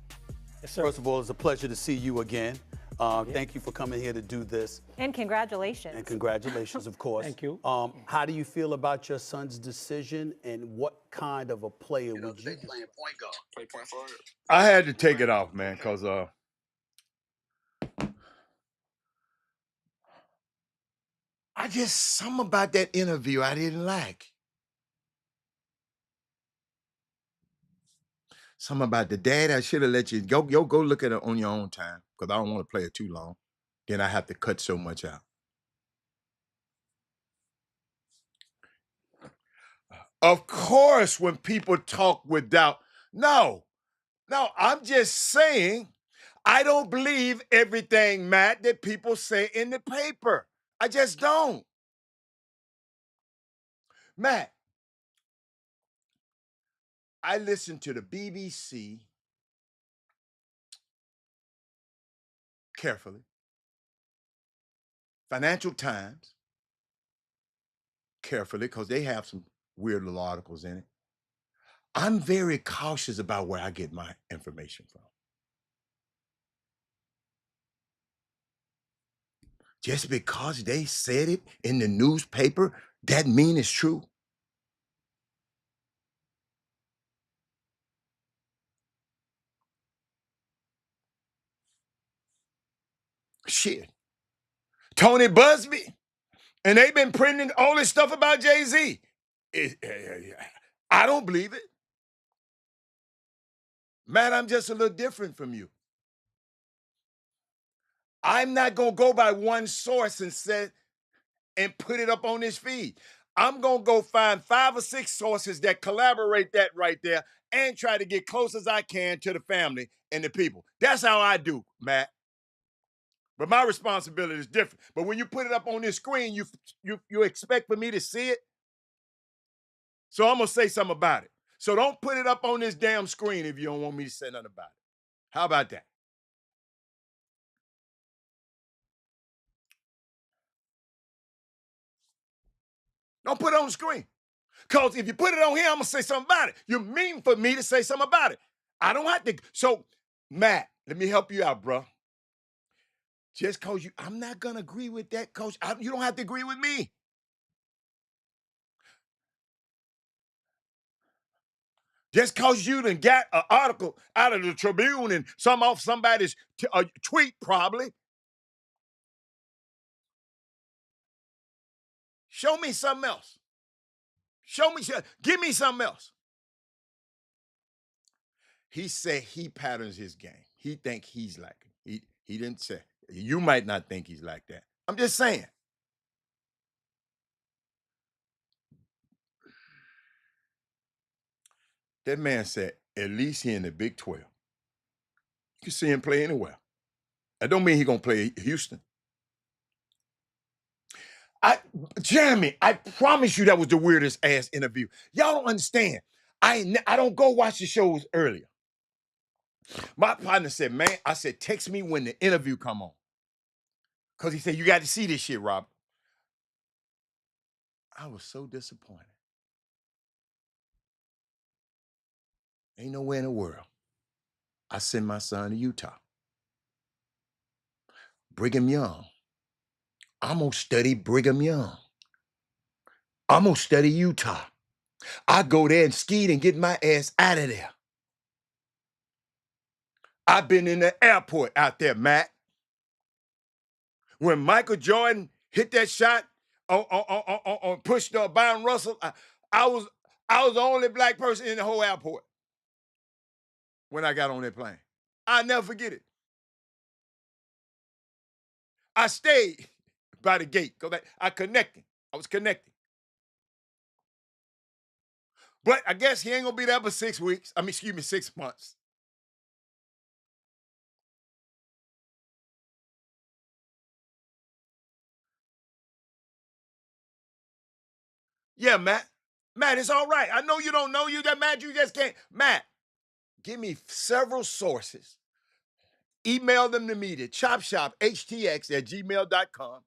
Yes, sir.
First of all, it's a pleasure to see you again. Thank you for coming here to do this.
And congratulations.
And congratulations, of course.
Thank you.
How do you feel about your son's decision, and what kind of a player would you be?
Playing point guard. Play point forward.
I had to take it off, man, because something about that interview I didn't like. Something about the dad. I should have let you go look at it on your own time, because I don't want to play it too long. Then I have to cut so much out. Of course, when people talk without, no, I'm just saying, I don't believe everything, Matt, that people say in the paper. I just don't. Matt, I listen to the BBC carefully, Financial Times carefully, because they have some weird little articles in it. I'm very cautious about where I get my information from. Just because they said it in the newspaper, that mean it's true. Shit. Tony Busby, and they've been printing all this stuff about Jay-Z. I don't believe it. Matt, I'm just a little different from you. I'm not gonna go by one source and put it up on this feed. I'm gonna go find 5 or 6 sources that collaborate that right there and try to get close as I can to the family and the people. That's how I do, Matt. But my responsibility is different. But when you put it up on this screen, you expect for me to see it. So I'm gonna say something about it. So don't put it up on this damn screen if you don't want me to say nothing about it. How about that? Don't put it on the screen. Because if you put it on here, I'm going to say something about it. You mean for me to say something about it. I don't have to. So, Matt, let me help you out, bro. Just because I'm not going to agree with that, coach. You don't have to agree with me. Just because you done got an article out of the Tribune and some off somebody's tweet, probably. Show me something else. Give me something else. He said he patterns his game. He think he's like it. He didn't say. You might not think he's like that. I'm just saying. That man said, at least he in the Big 12. You can see him play anywhere. That don't mean he gonna play Houston. Jeremy, I promise you that was the weirdest ass interview. Y'all don't understand. I don't go watch the shows earlier. My partner said, man, I said, text me when the interview come on. Because he said, you got to see this shit, Rob. I was so disappointed. Ain't nowhere in the world. I send my son to Utah. Brigham Young. I'm going to study Brigham Young. I'm going to study Utah. I go there and ski and get my ass out of there. I've been in the airport out there, Matt. When Michael Jordan hit that shot on pushed up Byron Russell, I was the only black person in the whole airport when I got on that plane. I'll never forget it. I stayed by the gate because I connected. I was connecting. But I guess he ain't gonna be there for 6 weeks. 6 months. Yeah, Matt. Matt, it's all right. I know you don't know you that Matt, you just can't. Matt, give me several sources. Email them to me to chopshophtx@gmail.com.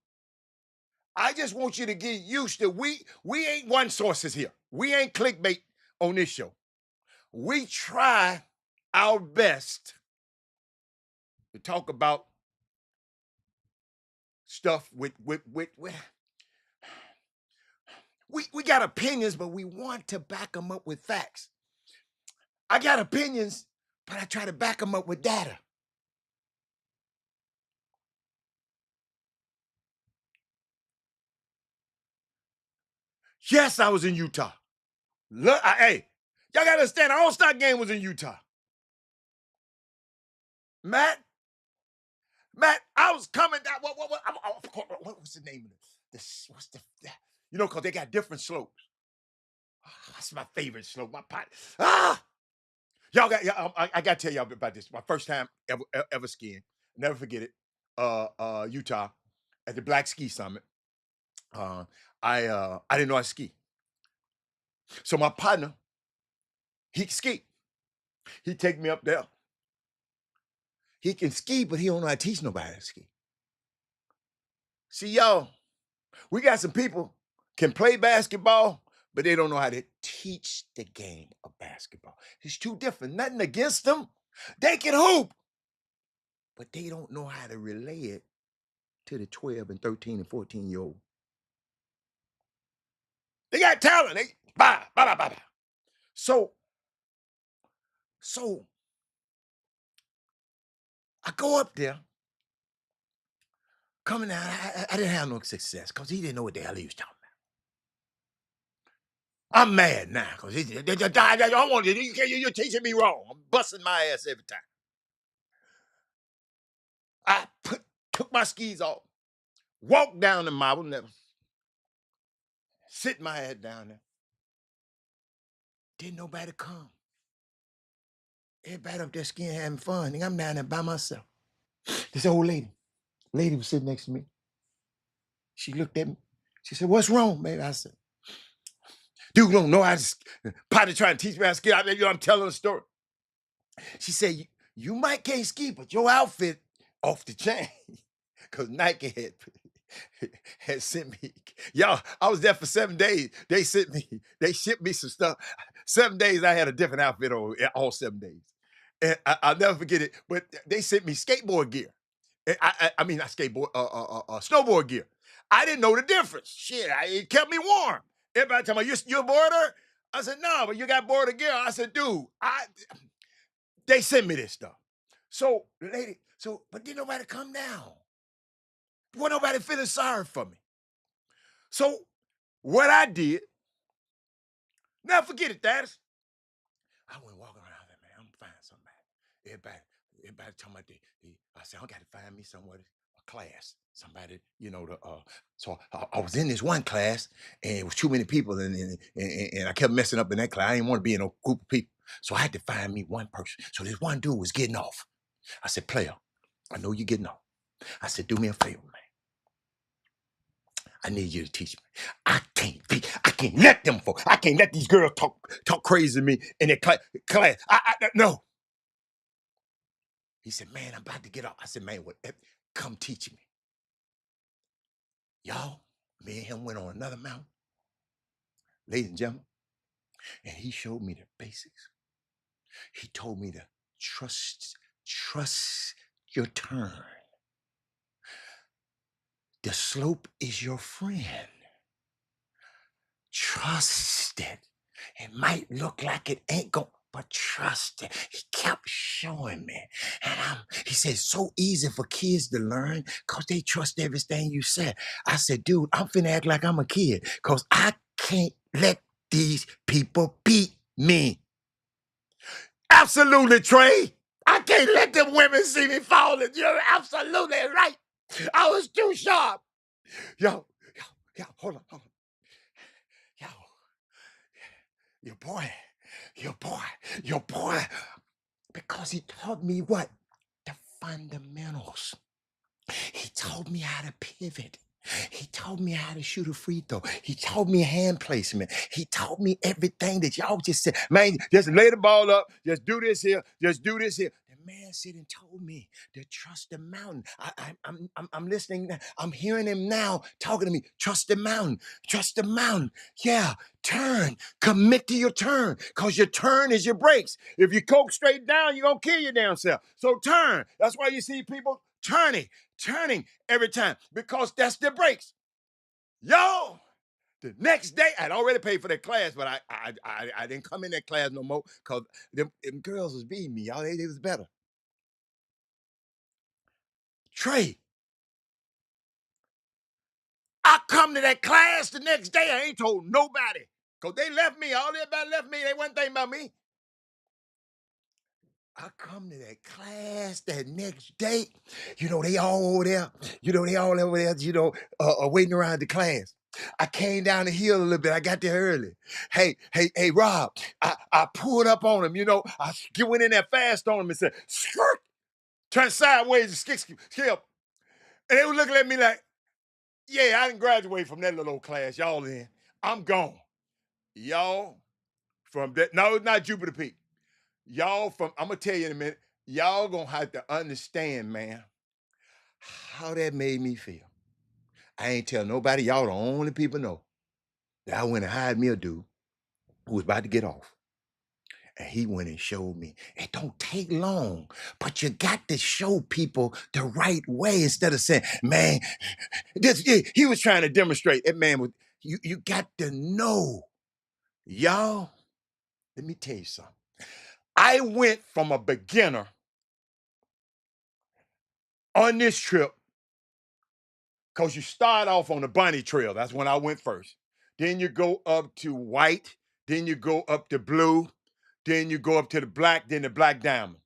I just want you to get used to we ain't one sources here. We ain't clickbait on this show. We try our best to talk about stuff with we got opinions, but we want to back them up with facts. I got opinions, but I try to back them up with data. Yes, I was in Utah. Look, hey, y'all gotta understand, our All-Star game was in Utah. Matt, I was coming down. What was the name of this? What's the? You know, because they got different slopes. That's my favorite slope. My pot. Y'all got. I got to tell y'all about this. My first time ever skiing. Never forget it. Utah, at the Black Ski Summit. I didn't know how to ski. So my partner, he can ski. He take me up there. He can ski, but he don't know how to teach nobody how to ski. See, y'all, we got some people can play basketball, but they don't know how to teach the game of basketball. It's too different. Nothing against them. They can hoop, but they don't know how to relay it to the 12 and 13 and 14-year-old. They got talent. They blah, blah, blah, blah, blah. So I go up there, coming out. I didn't have no success because he didn't know what the hell he was talking about. I'm mad now because I want you're teaching me wrong. I'm busting my ass every time. I took my skis off, walked down the marble, never sit my head down there. Didn't nobody come. Everybody up there skiing having fun. And I'm down there by myself. This old lady was sitting next to me. She looked at me. She said, "What's wrong, baby?" I said, "Dude, don't know. I just probably trying to teach me how to ski. I'm telling a story." She said, you might can't ski, but your outfit off the chain. Because Nike had sent me. Y'all, I was there for 7 days. They shipped me some stuff. 7 days, I had a different outfit on all 7 days. And I'll never forget it, but they sent me skateboard gear. I mean, not skateboard, snowboard gear. I didn't know the difference. Shit, it kept me warm. Everybody telling me, you're a boarder? I said, no, but you got boarder gear. I said, dude, they sent me this stuff. So, lady, but didn't nobody come down. Wasn't nobody feeling sorry for me. So, what I did, never forget it, Thaddeus. I went walking around there, man. I'm gonna find somebody. Everybody talking about I said, I got to find me somewhere, a class, somebody, so I was in this one class, and it was too many people, and I kept messing up in that class. I didn't want to be in a group of people. So I had to find me one person. So this one dude was getting off. I said, player, I know you're getting off. I said, do me a favor, man. I need you to teach me. I can't let these girls talk crazy to me in their class. No. He said, man, I'm about to get off. I said, man, come teach me. Y'all, me and him went on another mountain, ladies and gentlemen, and he showed me the basics. He told me to trust your turn. The slope is your friend. Trust it. It might look like it ain't going, but trust it. He kept showing me. And he said, it's so easy for kids to learn because they trust everything you said. I said, dude, I'm finna act like I'm a kid because I can't let these people beat me. Absolutely, Trey. I can't let them women see me falling. You're absolutely right. I was too sharp. Yo, hold on. Yo, your boy, because he taught me what? The fundamentals. He taught me how to pivot. He taught me how to shoot a free throw. He taught me hand placement. He taught me everything that y'all just said. Man, just lay the ball up. Just do this here. Just do this here. The man said and told me to trust the mountain. I'm listening. I'm hearing him now talking to me. Trust the mountain. Trust the mountain. Yeah. Turn. Commit to your turn. Because your turn is your brakes. If you coke straight down, you're going to kill your damn self. So turn. That's why you see people turning every time, because that's the brakes. Yo, the next day, I'd already paid for that class, but I didn't come in that class no more because them girls was beating me, y'all. They was better. Trey, I come to that class the next day, I ain't told nobody because they left me. All everybody left me. They wasn't thinking about me. I come to that class that next day, they all over there, waiting around the class. I came down the hill a little bit. I got there early. Hey, Rob, I pulled up on him, I went in there fast on him and said, skirt, turned sideways and skip. And they were looking at me like, yeah, I didn't graduate from that little old class. Y'all in. I'm gone. Y'all from that, no, it's not Jupiter Peak. Y'all I'm going to tell you in a minute, y'all going to have to understand, man, how that made me feel. I ain't tell nobody. Y'all the only people know. that I went and hired me a dude who was about to get off. And he went and showed me. It don't take long, but you got to show people the right way instead of saying, man, he was trying to demonstrate. That man was, you got to know. Y'all, let me tell you something. I went from a beginner on this trip because you start off on the bunny trail. That's when I went first. Then you go up to white. Then you go up to blue. Then you go up to the black, then the black diamond.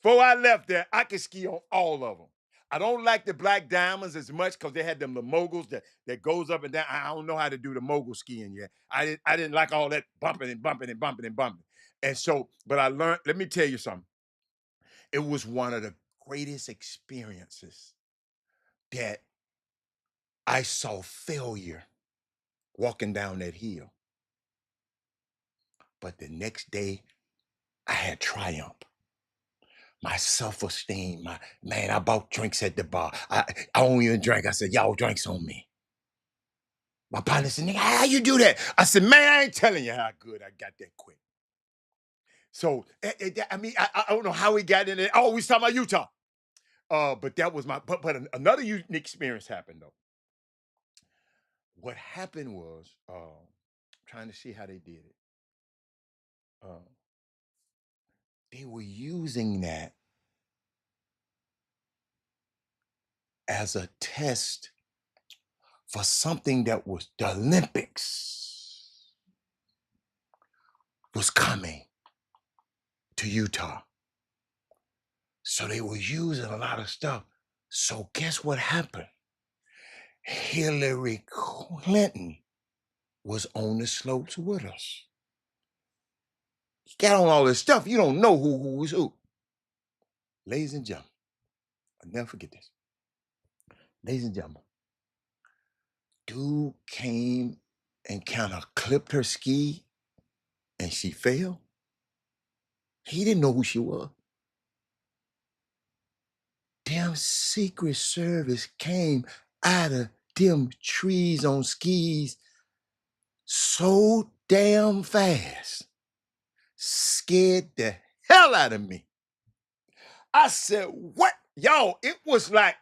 Before I left there, I could ski on all of them. I don't like the black diamonds as much because they had them the moguls that goes up and down. I don't know how to do the mogul skiing yet. I didn't like all that bumping and bumping and bumping and bumping. And so, but I learned, let me tell you something. It was one of the greatest experiences that I saw failure walking down that hill. But the next day, I had triumph. My self-esteem, I bought drinks at the bar. I don't even drink. I said, y'all drinks on me. My partner said, nigga, how you do that? I said, man, I ain't telling you how good I got that quick. So, I mean, I don't know how we got in it. Oh, we was talking about Utah. But that was but another unique experience happened though. What happened was, trying to see how they did it. They were using that as a test for something that was the Olympics was coming to Utah. So they were using a lot of stuff. So guess what happened? Hillary Clinton was on the slopes with us. Got on all this stuff. You don't know who was who. Ladies and gentlemen, I'll never forget this. Ladies and gentlemen, dude came and kind of clipped her ski and she fell. He didn't know who she was. Damn Secret Service came out of them trees on skis so damn fast, scared the hell out of me. I said, what? Y'all, it was like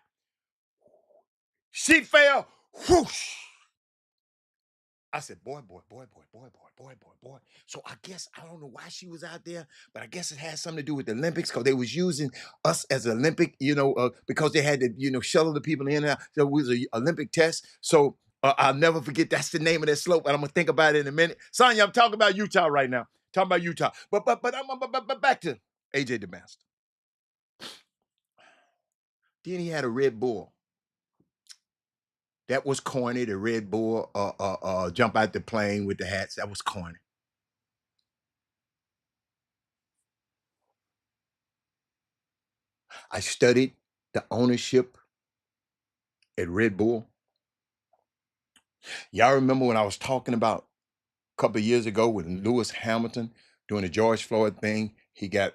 she fell, whoosh. I said, boy. So I guess, I don't know why she was out there, but I guess it had something to do with the Olympics because they was using us as an Olympic, because they had to, shuttle the people in and out. So it was an Olympic test. So I'll never forget, that's the name of that slope, and I'm going to think about it in a minute. Sonya, I'm talking about Utah right now. Talking about Utah. But back to AJ the Master. Then he had a Red Bull. That was corny, the Red Bull, jump out the plane with the hats. That was corny. I studied the ownership at Red Bull. Y'all remember when I was talking about a couple of years ago with Lewis Hamilton doing the George Floyd thing? He got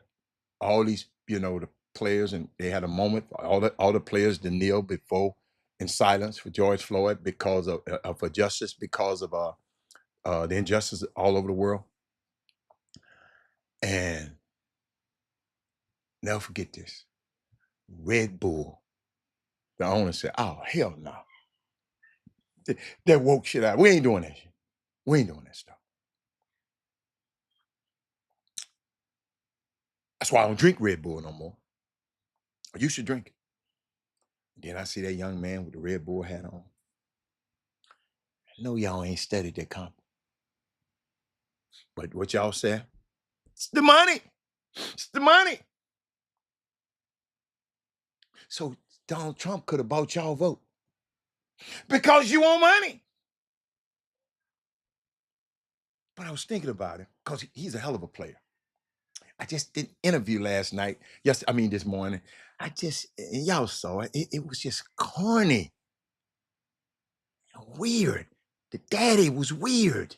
all these, the players, and they had a moment for all the players to kneel before in silence for George Floyd because of for justice, because of the injustice all over the world. And never forget this. Red Bull, the owner said, oh, hell no. That woke shit out. We ain't doing that shit. We ain't doing that stuff. That's why I don't drink Red Bull no more. I used to drink it. Then I see that young man with the Red Bull hat on. I know y'all ain't studied that comp. But what y'all say? It's the money. It's the money. So Donald Trump could have bought y'all vote because you want money. But I was thinking about it because he's a hell of a player. I just did an interview last night. This morning. And y'all saw it. It was just corny. Weird. The daddy was weird.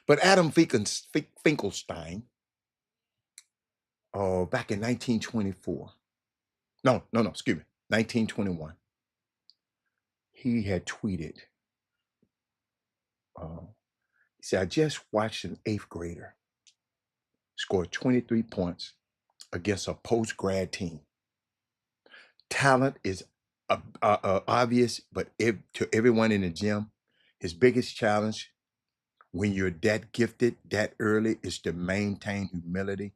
But Adam Finkelstein, back in 1924. No, excuse me, 1921. he had tweeted, he said, I just watched an 8th grader score 23 points against a post-grad team. Talent is obvious, but to everyone in the gym, his biggest challenge when you're that gifted that early is to maintain humility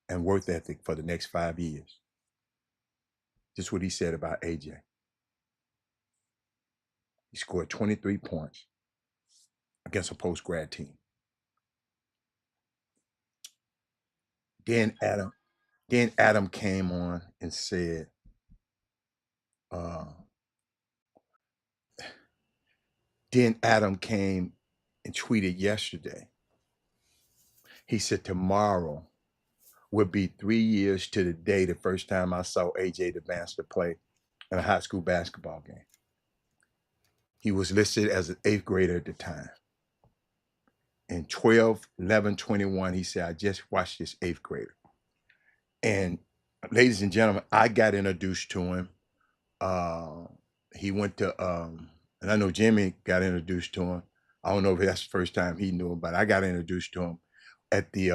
and work ethic for the next 5 years. This is what he said about AJ. He scored 23 points against a post-grad team. Then Adam came on and said, then Adam came and tweeted yesterday. He said, tomorrow will be 3 years to the day the first time I saw AJ advance to play in a high school basketball game. He was listed as an 8th grader at the time. In 12/11/21, he said, I just watched this 8th grader. And ladies and gentlemen, I got introduced to him. He went to, and I know Jimmy got introduced to him. I don't know if that's the first time he knew him, but I got introduced to him at the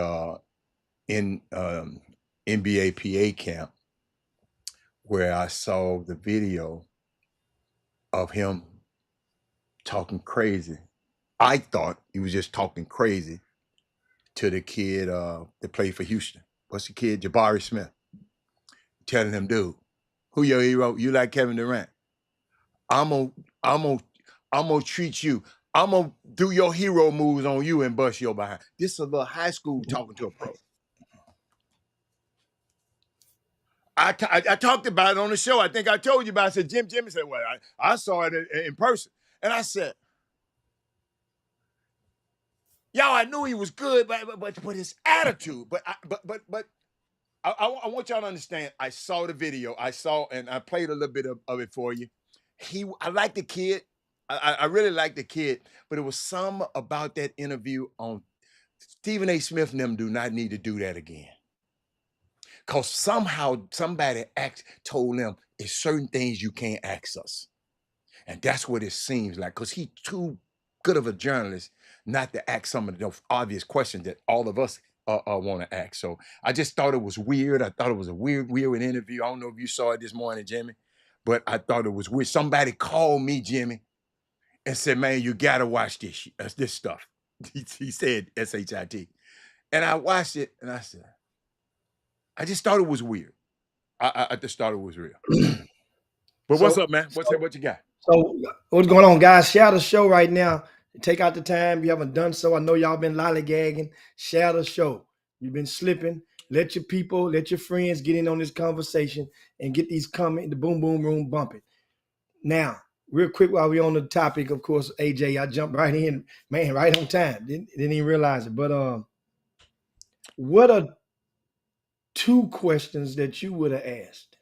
NBA PA camp, where I saw the video of him talking crazy. I thought he was just talking crazy to the kid that played for Houston. What's the kid? Jabari Smith. Telling him, dude, who your hero? You like Kevin Durant? I'm gonna treat you. I'm gonna do your hero moves on you and bust your behind. This is a little high school talking to a pro. I talked about it on the show. I think I told you about it. I said, Jimmy said, well, I saw it in person. And I said, y'all, I knew he was good, but his attitude, but I want y'all to understand, I saw the video. And I played a little bit of it for you. I like the kid. I really like the kid, but it was some about that interview on Stephen A. Smith and them do not need to do that again. Because somehow somebody told them it's certain things you can't ask us. And that's what it seems like, because he's too good of a journalist not to ask some of the obvious questions that all of us want to ask. So I just thought it was weird. I thought it was a weird interview. I don't know if you saw it this morning, Jimmy, but I thought it was weird. Somebody called me, Jimmy, and said, man, you got to watch this stuff. He said SHIT. And I watched it, and I said, I just thought it was weird. I just thought it was real. But what's up, man? What you got?
So what's going on, guys? Share the show right now. Take out the time. If you haven't done so, I know y'all been lollygagging. Share the show. You've been slipping. Let your people, let your friends get in on this conversation and get these comments, the boom boom room bumping. Now, real quick while we're on the topic, of course, AJ, I jumped right in, man, right on time. Didn't even realize it. But what are 2 questions that you would have asked?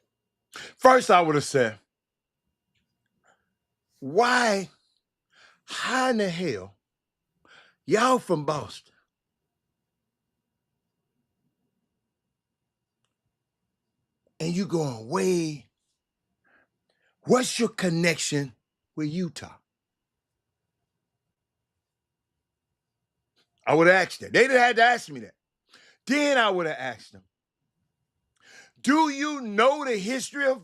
First, I would have said, how in the hell, y'all from Boston, and you going way, what's your connection with Utah? I would have asked that. They didn't have to ask me that. Then I would have asked them, do you know the history of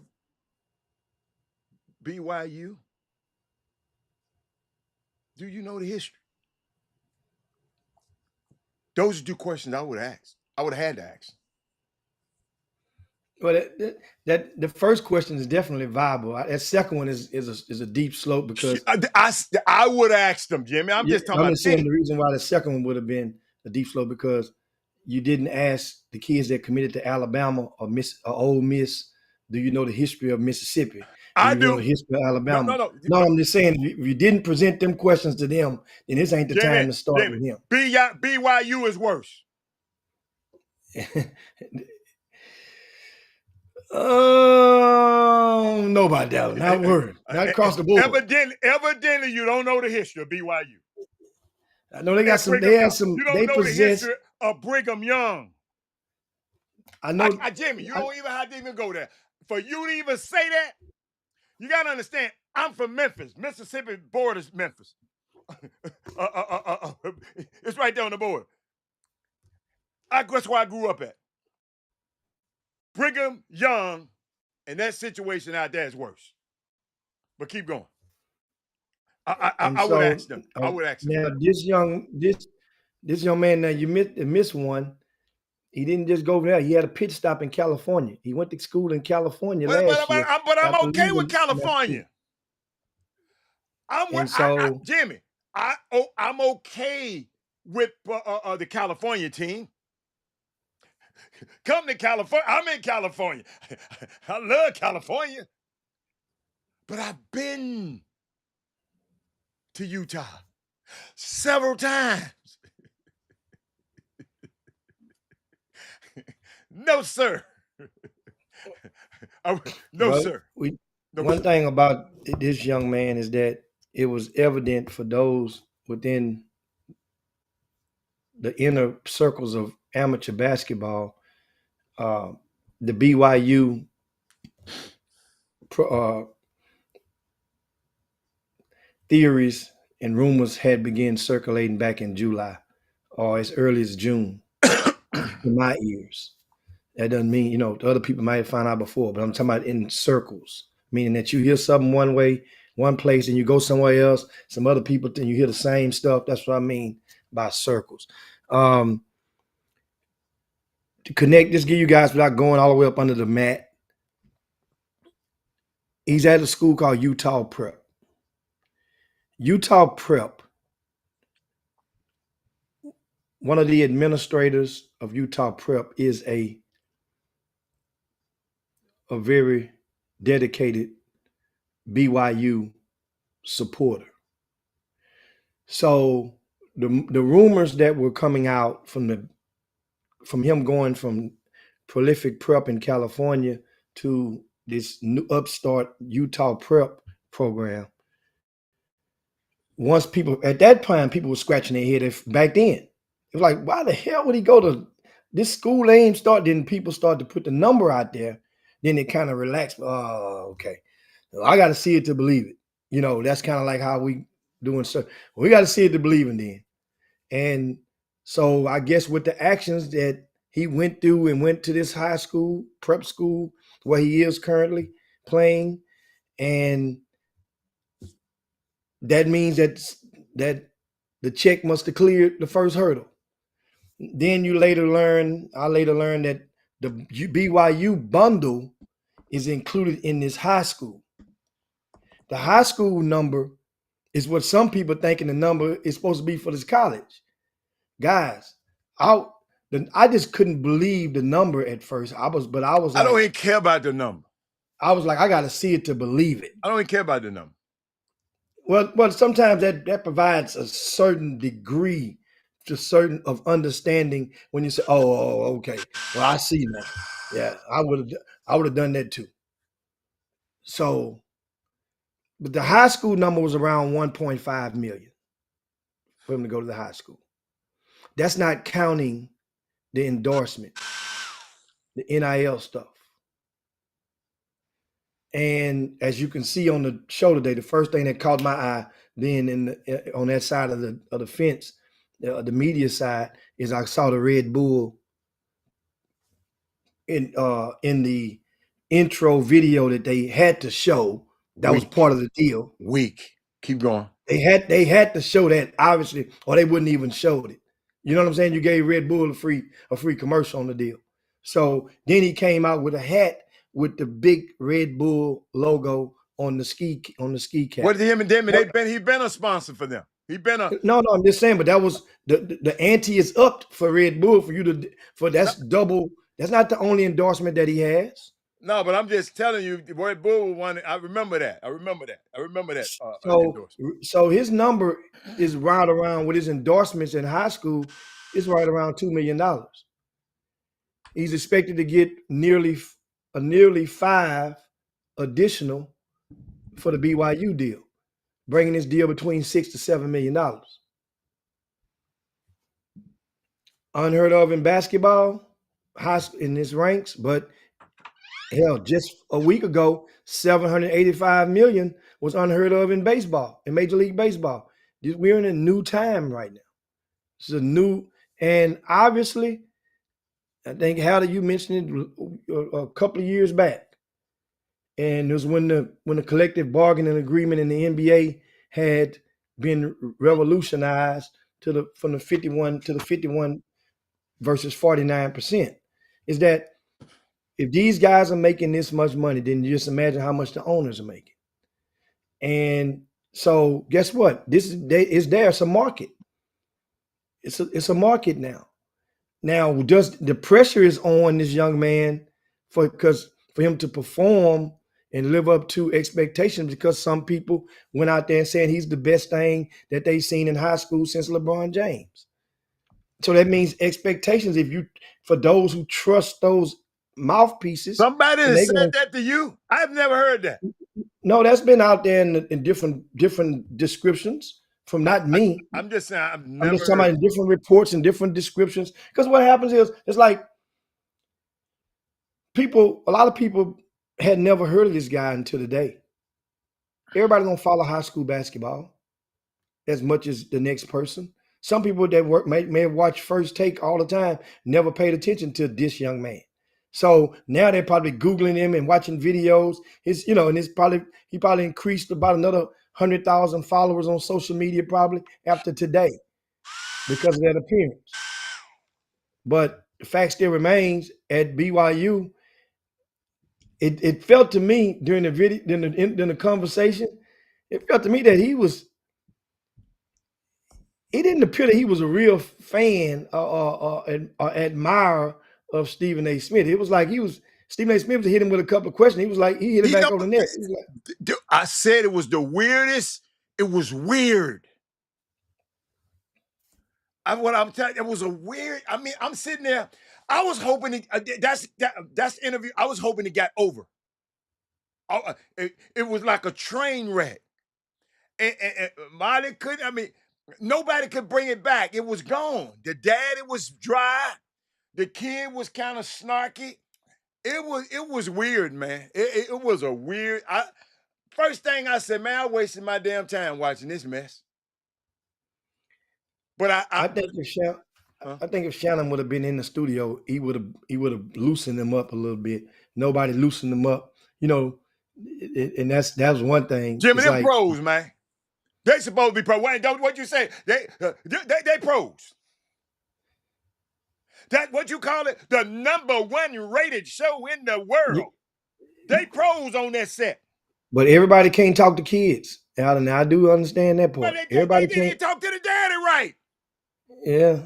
BYU? Do you know the history? Those are 2 questions I would have asked. I would have had to ask.
Well, that the first question is definitely viable. That second one is a deep slope because
I would have asked them, Jimmy. I'm just talking about
saying the reason why the second one would have been a deep slope because you didn't ask the kids that committed to Alabama or Ole Miss, do you know the history of Mississippi?
I do.
Know the history of Alabama.
No,
I'm just saying if you didn't present them questions to them, then this ain't the time to start with him.
BYU is worse.
No about that. Not word. Not across the board.
Evidently, you don't know the history of BYU.
I know they got some. They had some.
You don't know the history of Brigham Young.
I know,
Jimmy. You don't even have to even go there. For you to even say that, you got to understand. I'm from Memphis. Mississippi borders Memphis. It's right there on the border. That's where I grew up at. Brigham Young, and that situation out there is worse. But keep going.
And
I would
so
ask them. I would ask them.
now this young man, now you missed one. He didn't just go over there. He had a pit stop in California. He went to school in California last year.
But I'm
after
okay with
leaving
California.
And so,
Jimmy, I'm okay with the California team. Come to California. I'm in California. I love California. But I've been to Utah several times. No, sir. No, sir.
One thing about this young man is that it was evident for those within the inner circles of amateur basketball, the BYU theories and rumors had begun circulating back in July or as early as June in my ears. That doesn't mean, the other people might have found out before, but I'm talking about in circles, meaning that you hear something one way, one place, and you go somewhere else, some other people, and you hear the same stuff. That's what I mean by circles. To connect, just give you guys without going all the way up under the mat. He's at a school called Utah Prep. Utah Prep, one of the administrators of Utah Prep is a very dedicated BYU supporter. So the rumors that were coming out from him going from prolific prep in California to this new upstart Utah Prep program. Once people at that time, people were scratching their head. Back then, it was like, why the hell would he go to this school? Aim start. Then people started to put the number out there. Then it kind of relaxed. Oh, okay. I got to see it to believe it. That's kind of like how we doing. So we got to see it to believe in then. And so I guess with the actions that he went through and went to this high school, prep school, where he is currently playing, and that means that the check must have cleared the first hurdle. Then I later learned that the BYU bundle is included in this high school. The high school number is what some people thinking the number is supposed to be for this college. Guys, I just couldn't believe the number at first. I
don't even care about the number.
I was like, I got to see it to believe it.
I don't even care about the number.
Well, sometimes that provides a certain degree of understanding when you say, oh, okay. Well, I see now. Yeah, I would have done that too. So, but the high school number was around 1.5 million for him to go to the high school. That's not counting the endorsement, the NIL stuff. And as you can see on the show today, the first thing that caught my eye then on that side of the fence, the media side, is I saw the Red Bull in the intro video that they had to show. That was part of the deal.
Keep going.
They had to show that, obviously, or they wouldn't even show it. You know what I'm saying? You gave Red Bull a free commercial on the deal. So then he came out with a hat with the big Red Bull logo on the ski cap.
What did him and Demi? He been a sponsor for them. He been a
no. I'm just saying, but that was the ante is upped for Red Bull that's double. That's not the only endorsement that he has.
No, but I'm just telling you, Red Bull won. I remember that.
So his number is right around with his endorsements in high school. Is right around $2 million. He's expected to get nearly 5 additional for the BYU deal, bringing this deal between $6 to $7 million. Unheard of in basketball, in his ranks, but Hell, just a week ago, 785 million was unheard of in baseball, in Major League Baseball. We're in a new time right now. It's a new, and obviously, I think how you mentioned it a couple of years back, and it was when the collective bargaining agreement in the NBA had been revolutionized from the 51 versus 49%. Is that if these guys are making this much money, then you just imagine how much the owners are making. And so, guess what? It's a market. It's a market now. Now, just the pressure is on this young man for him to perform and live up to expectations, because some people went out there and said he's the best thing that they've seen in high school since LeBron James. So that means expectations. For those who trust those mouthpieces,
Somebody
and
has
they
said
going
that to you? I've never heard that.
no, that's been out there in different descriptions from not me.
I'm just saying I've
I'm
never
just talking
heard
about in different reports and different descriptions. Because what happens is it's like a lot of people had never heard of this guy until today. Everybody don't follow high school basketball as much as the next person. Some people that may watch First Take all the time never paid attention to this young man. So now they're probably Googling him and watching videos. And he probably increased about another 100,000 followers on social media probably after today because of that appearance. But the fact still remains, at BYU, it felt to me during the video, during the conversation, it felt to me that he didn't appear that he was a real fan or admirer of Stephen A. Smith. It was like Stephen A. Smith hit him with a couple of questions. He was like, he hit it back over the net. He was like,
I said it was the weirdest. It was weird. What I'm telling you, it was a weird. I mean, I'm sitting there. I was hoping that's the interview. I was hoping it got over. It was like a train wreck. And Molly couldn't. I mean, nobody could bring it back. It was gone. The daddy was dry. The kid was kind of snarky. It was weird, man. It was a weird. First thing I said, man, I wasted my damn time watching this mess. But
I think if Shannon would have been in the studio, he would have loosened him up a little bit. Nobody loosened him up, and that was one thing.
Jimmy,
It's
them
like,
pros, man. They supposed to be pros. Wait, don't what you say? They pros. That what you call it? The #1 rated show in the world. They pros on that set.
but everybody can't talk to kids. And I do understand that part.
But
Everybody
they didn't talk to the daddy right.
Yeah.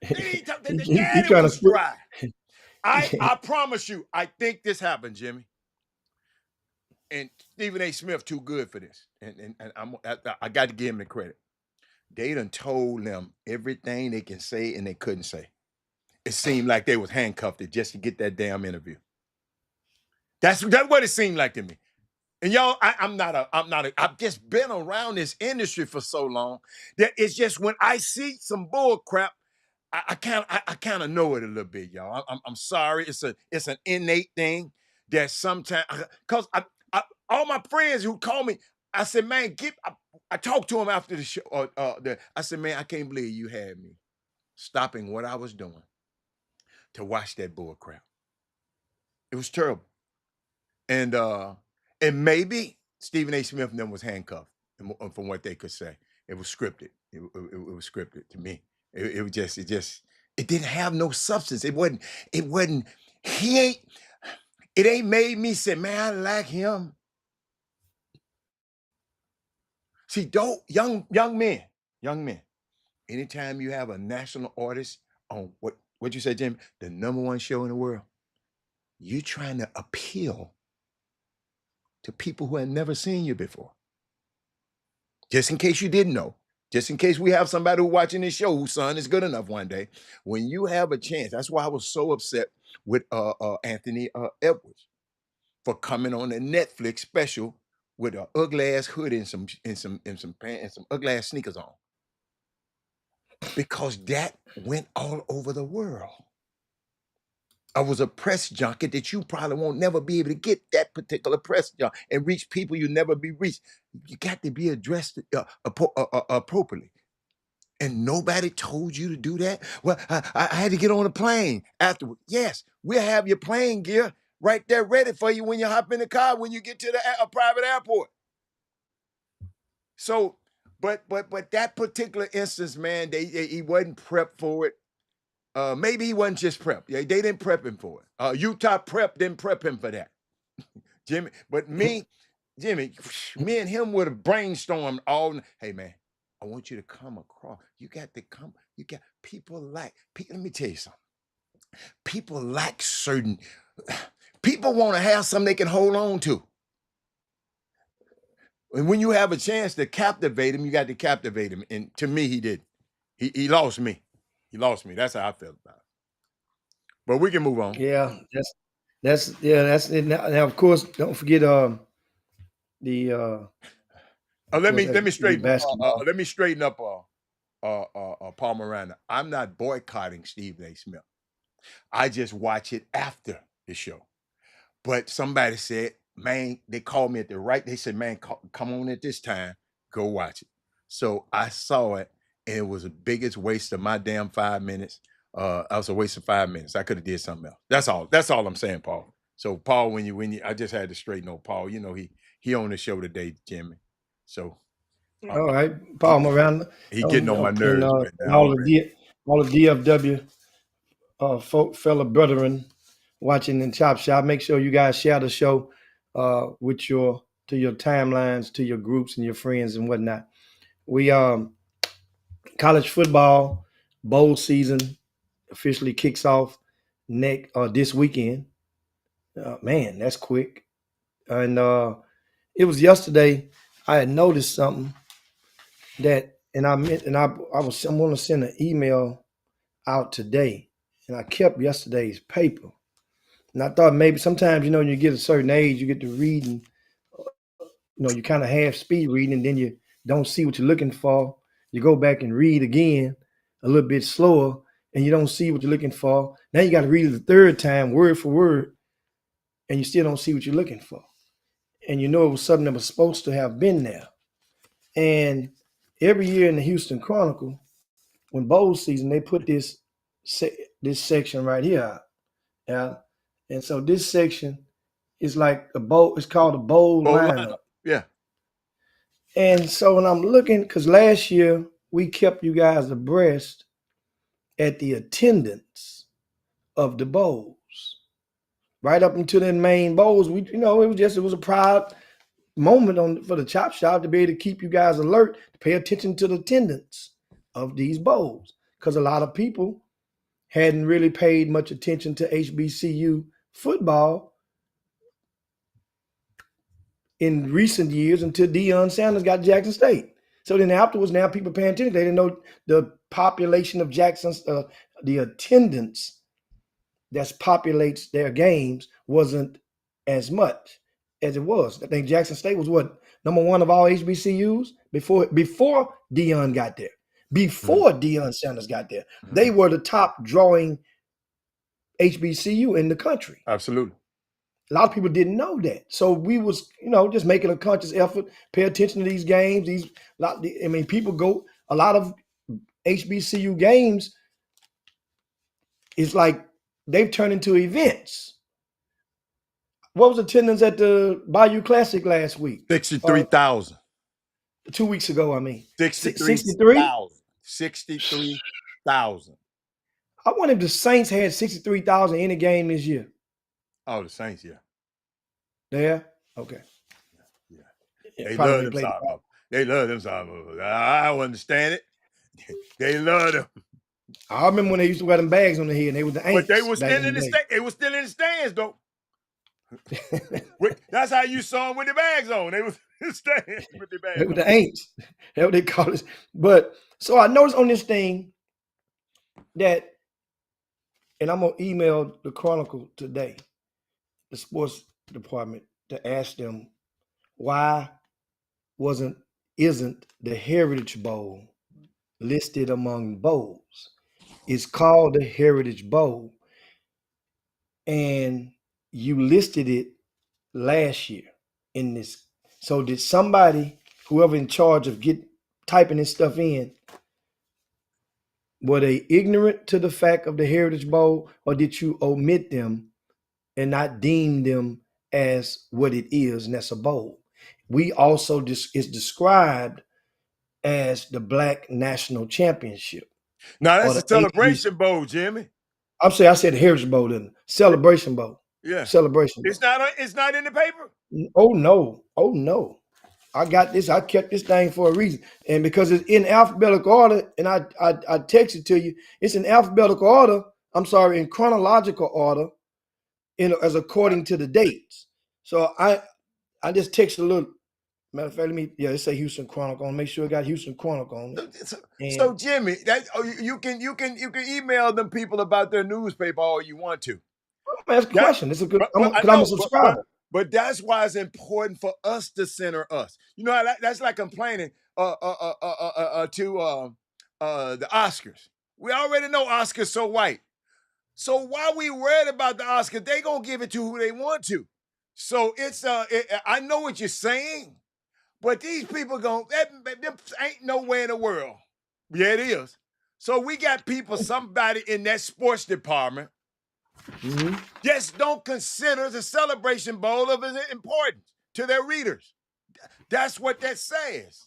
They didn't talk. The
he
daddy
trying
was
to flip.
dry. I promise you, I think this happened, Jimmy. And Stephen A. Smith too good for this. And I got to give him the credit. They done told them everything they can say and they couldn't say. It seemed like they was handcuffed just to get that damn interview. That's what it seemed like to me. And y'all, I've just been around this industry for so long that it's just when I see some bull crap, I kind of know it a little bit, y'all. I'm sorry. It's an innate thing that sometimes, because all my friends who call me, I said, man, I talked to him after the show. I said, man, I can't believe you had me stopping what I was doing to watch that bull crap. It was terrible. And maybe Stephen A. Smith and them was handcuffed from what they could say. It was scripted. It was scripted to me. It didn't have no substance. It wasn't, it ain't made me say, man, I like him. See, young men, anytime you have a national artist on what you say, Jim, the #1 show in the world, you're trying to appeal to people who have never seen you before. Just in case you didn't know, just in case we have somebody who's watching this show whose son is good enough one day, when you have a chance, that's why I was so upset with Anthony Edwards for coming on a Netflix special with an ugly ass hoodie and some pants and some ugly ass sneakers on. Because that went all over the world. I was a press junket that you probably won't never be able to get that particular press junket and reach people you never be reached. You got to be addressed appropriately. And nobody told you to do that. Well, I had to get on a plane afterward. Yes, we'll have your plane gear right there ready for you when you hop in the car when you get to the private airport. So, but that particular instance, man, he wasn't prepped for it. Maybe he wasn't just prepped. Yeah, they didn't prep him for it. Utah prep didn't prep him for that, Jimmy. But Jimmy, me and him would have brainstormed all. Hey, man, I want you to come across. You got to come. You got people like. Let me tell you something. People like certain. People want to have something they can hold on to. And when you have a chance to captivate him, you got to captivate him. And to me, he did. He lost me. He lost me. That's how I felt about it. But we can move on.
Yeah, that's it. Now, of course, don't forget
let me straighten
basketball.
let me straighten up Paul Miranda. I'm not boycotting Stephen A. Smith. I just watch it after the show. But somebody said, man, they called me they said, man, come on at this time, go watch it. So I saw it, and it was the biggest waste of my damn 5 minutes. I was a waste of 5 minutes. I could have did something else. That's all I'm saying, Paul. So Paul, when you I just had to straighten up Paul. You know, he on the show today, Jimmy. So
all right, Paul Miranda.
He getting on my nerves right now.
All the DFW fellow brethren watching in Chop Shop. Make sure you guys share the show with your timelines, to your groups and your friends and whatnot. We college football bowl season officially kicks off this weekend. Man, that's quick. And it was yesterday. I had noticed something that, and I'm going to send an email out today, and I kept yesterday's paper. And I thought maybe sometimes, when you get a certain age, you get to reading, you kind of half speed reading, and then you don't see what you're looking for. You go back and read again a little bit slower, and you don't see what you're looking for. Now you got to read it the third time, word for word, and you still don't see what you're looking for. And it was something that was supposed to have been there. And every year in the Houston Chronicle, when bowl season, they put this section right here out. Yeah. And so this section is like it's called a bowl lineup.
Yeah.
And so when I'm looking, because last year we kept you guys abreast at the attendance of the bowls. Right up until the main bowls, it was a proud moment for the Chop Shop to be able to keep you guys alert, to pay attention to the attendance of these bowls. Because a lot of people hadn't really paid much attention to HBCU football in recent years until Deion Sanders got Jackson State. So then afterwards, now people paying attention. They didn't know the population of Jackson's, the attendance that populates their games wasn't as much as it was. I think Jackson State was number one of all HBCUs before Deion got there. Before Deion Sanders got there, they were the top drawing HBCU in the country.
Absolutely.
A lot of people didn't know that. So we was, just making a conscious effort, pay attention to these games. People go, a lot of HBCU games is like they've turned into events. What was attendance at the Bayou Classic last week?
63,000.
2 weeks ago, I mean.
63,000. 63,000.
I wonder if the Saints had 63,000 in a game this year.
Oh, the Saints, yeah.
Yeah? Okay.
Yeah. They love them songs. They love them songs. I don't understand it. They love them.
I remember when they used to wear them bags on the head, and they were the Aints.
But they were still in the stands. They were still in the stands, though. That's how you saw them with the bags on. They was in the stands with the bags.
They were the Aints. That's what they call it. But so I noticed on this thing that, and I'm gonna email the Chronicle today, the sports department, to ask them why isn't the Heritage Bowl listed among bowls? It's called the Heritage Bowl. and you listed it last year in this. So did somebody, whoever in charge of typing this stuff in, were they ignorant to the fact of the Heritage Bowl, or did you omit them and not deem them as what it is, and that's a bowl? We also is described as the Black National Championship.
Now
or
that's
the
a celebration bowl, Jimmy.
I said the Heritage Bowl, then Celebration Bowl.
Yeah.
Celebration Bowl.
It's not in the paper?
Oh no. I got this. I kept this thing for a reason. And because it's in alphabetical order, and I texted to you, it's in alphabetical order. I'm sorry, in chronological order, as according to the dates. So I just texted a little. Matter of fact, it say Houston Chronicle. Make sure it got Houston Chronicle on it.
So Jimmy, you can email them people about their newspaper all you want to.
Ask a question. It's a good. I'm a subscriber.
But that's why it's important for us to center us. You know, that's like complaining to the Oscars. We already know Oscars so white. So why we worried about the Oscars? They gonna give it to who they want to. So it's I know what you're saying, but these people that ain't nowhere in the world. Yeah, it is. So we got people, somebody in that sports department.
Mm-hmm.
Just don't consider the Celebration Bowl of importance to their readers. That's what that says.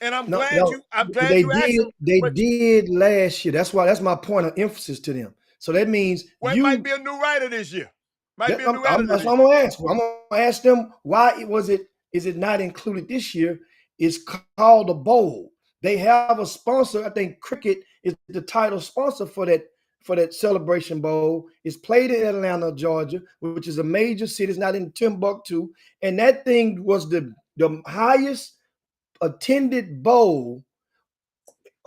And I'm glad you asked them.
They did last year. That's my point of emphasis to them. So that means
it might be a new writer this year. That's what
I'm gonna ask. I'm gonna ask them why is it not included this year? It's called a bowl. They have a sponsor. I think cricket is the title sponsor for that Celebration Bowl. It's played in Atlanta, Georgia, which is a major city. It's not in Timbuktu. And that thing was the highest attended bowl,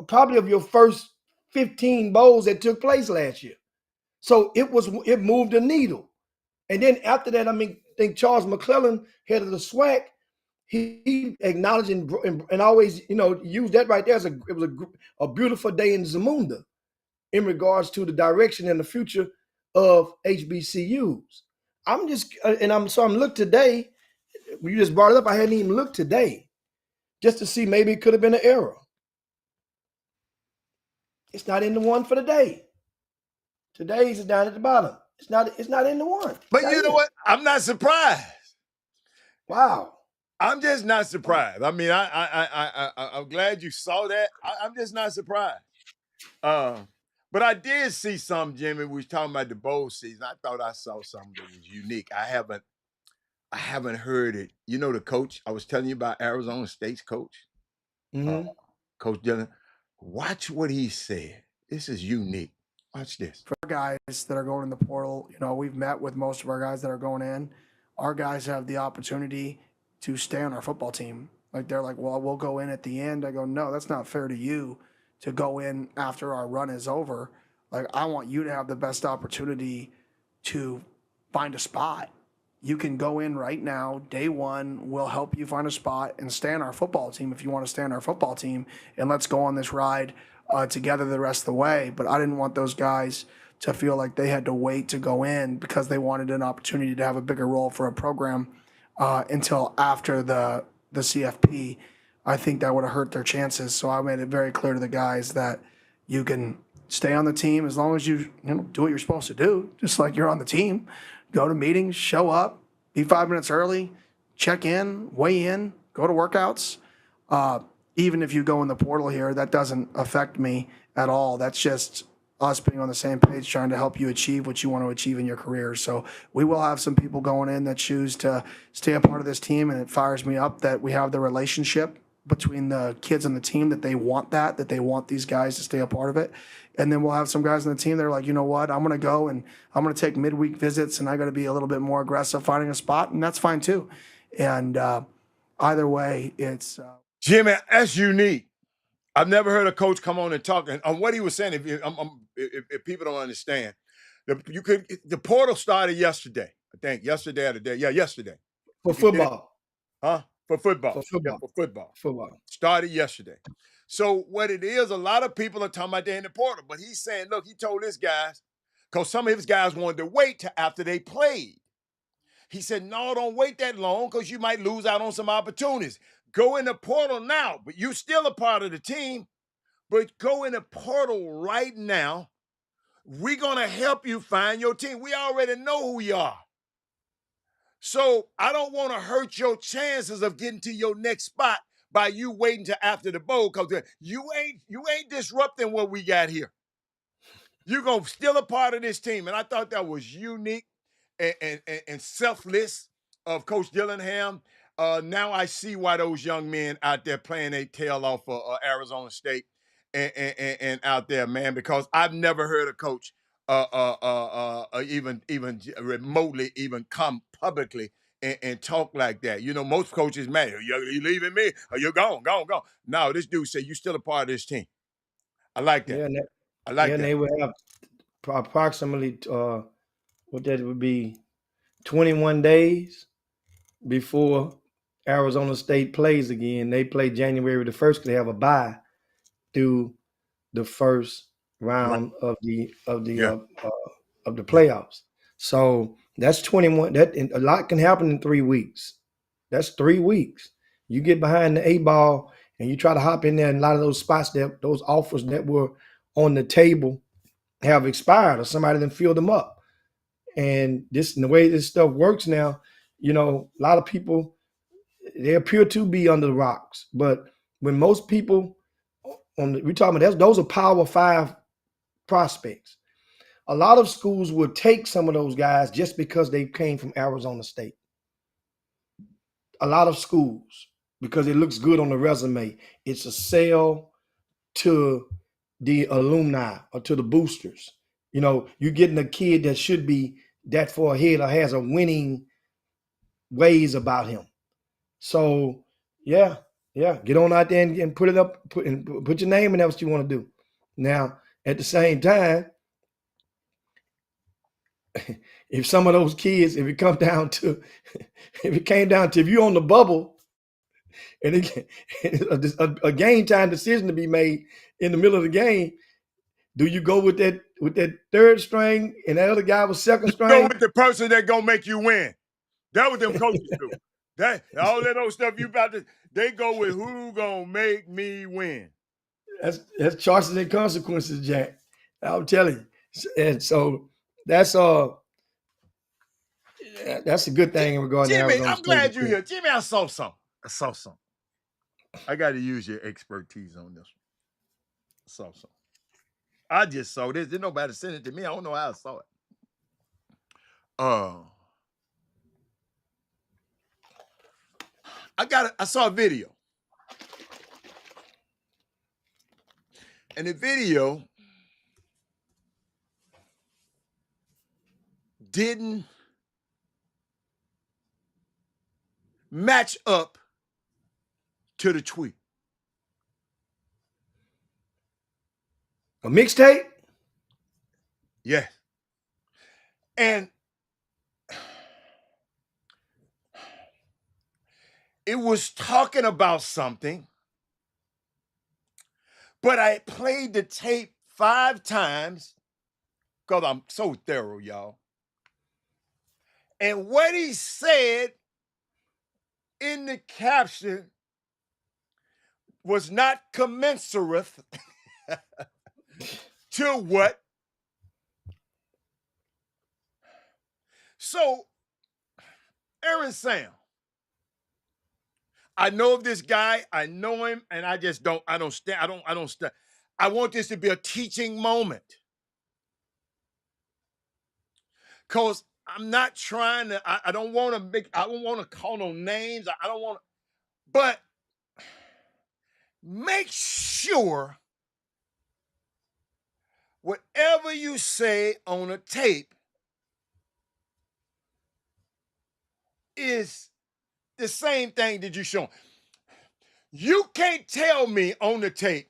probably of your first 15 bowls that took place last year. So it moved the needle. And then after that, I think Charles McClellan, head of the SWAC, he acknowledged and always, used that right there as it was a beautiful day in Zamunda in regards to the direction and the future of HBCUs. I'm looked today. You just brought it up. I hadn't even looked today just to see maybe it could have been an error. It's not in the one for the day. Today's is down at the bottom. It's not in the one.
But you know what? I'm not surprised.
Wow.
I'm just not surprised. I mean, I'm glad you saw that. I'm just not surprised. But I did see some, Jimmy. We was talking about the bowl season. I thought I saw something that was unique. I haven't heard it. You know, the coach I was telling you about, Arizona State's coach, Coach Dillon. Watch what he said. This is unique. Watch this.
For guys that are going in the portal, we've met with most of our guys that are going in. Our guys have the opportunity to stay on our football team. Like, they're like, well, we'll go in at the end. I go, no, that's not fair to you to go in after our run is over. Like, I want you to have the best opportunity to find a spot. You can go in right now, day one, we'll help you find a spot and stay on our football team if you want to stay on our football team, and let's go on this ride together the rest of the way. But I didn't want those guys to feel like they had to wait to go in because they wanted an opportunity to have a bigger role for a program until after the CFP. I think that would have hurt their chances. So I made it very clear to the guys that you can stay on the team as long as you do what you're supposed to do, just like you're on the team. Go to meetings, show up, be 5 minutes early, check in, weigh in, go to workouts. Even if you go in the portal here, that doesn't affect me at all. That's just us being on the same page, trying to help you achieve what you want to achieve in your career. So we will have some people going in that choose to stay a part of this team, and it fires me up that we have the relationship between the kids and the team, that they want that they want these guys to stay a part of it. And then we'll have some guys on the team that are like, you know what, I'm going to go and I'm going to take midweek visits, and I got to be a little bit more aggressive finding a spot, and that's fine too. And either way, it's
Jimmy, that's unique. I've never heard a coach come on and talk on what he was saying. If people don't understand, the portal started yesterday. I think yesterday or the day. Yeah, yesterday.
For football.
Huh? For football.
For football.
Yeah, for football.
Football.
Started yesterday. So what it is, a lot of people are talking about they're in the portal, but he's saying, look, he told his guys, because some of his guys wanted to wait till after they played. He said, no, don't wait that long because you might lose out on some opportunities. Go in the portal now, but you're still a part of the team. But go in the portal right now. We're going to help you find your team. We already know who you are. So I don't want to hurt your chances of getting to your next spot by you waiting till after the bowl, because you ain't disrupting what we got here. You're going to still a part of this team. And I thought that was unique and selfless of Coach Dillingham. Now I see why those young men out there playing their tail off for Arizona State and out there, man, because I've never heard a coach even remotely even come publicly and talk like that. You know, most coaches, man, you leaving me or you're gone. No, this dude said, you still a part of this team. I like that.
Yeah,
I like
and
that.
they would have approximately what that would be 21 days before Arizona State plays again. They play January the 1st because they have a bye through the first round of the playoffs. So that's 21. That, and a lot can happen in 3 weeks. That's 3 weeks. You get behind the 8 ball and you try to hop in there, and a lot of those spots, that those offers that were on the table have expired, or somebody done filled them up. And the way this stuff works now, you know, a lot of people, they appear to be under the rocks. But when most people we're talking about, those are Power 5 prospects. A lot of schools will take some of those guys just because they came from Arizona State. A lot of schools, because it looks good on the resume. It's a sell to the alumni or to the boosters. You know, you're getting a kid that should be that far ahead or has a winning ways about him. So, yeah, get on out there and put it up, put your name in. That's what you want to do. Now, at the same time, if some of those kids, if it came down to, if you're on the bubble and a game time decision to be made in the middle of the game, do you go with that third string and that other guy was second string?
Go with the person that's gonna make you win. That's what them coaches do. That all that old stuff you about to, they go with who gonna make me win.
That's choices and consequences, Jack. I'm telling you. And so that's a good thing in regard to
Jimmy,
Arizona
I'm
State.
glad you're here. Jimmy, I saw something. I got to use your expertise on this one. I saw something. I just saw this. Didn't nobody send it to me. I don't know how I saw it. I saw a video. And the video didn't match up to the tweet.
A mixtape?
Yes. And it was talking about something, but I played the tape 5 times because I'm so thorough, y'all. And what he said in the caption was not commensurate to what. So, Aaron Sam, I know of this guy, I know him, and I don't stand. I want this to be a teaching moment. Because I'm not trying to, I don't want to call no names. I don't want to, but make sure whatever you say on a tape is the same thing that you show. You can't tell me on the tape,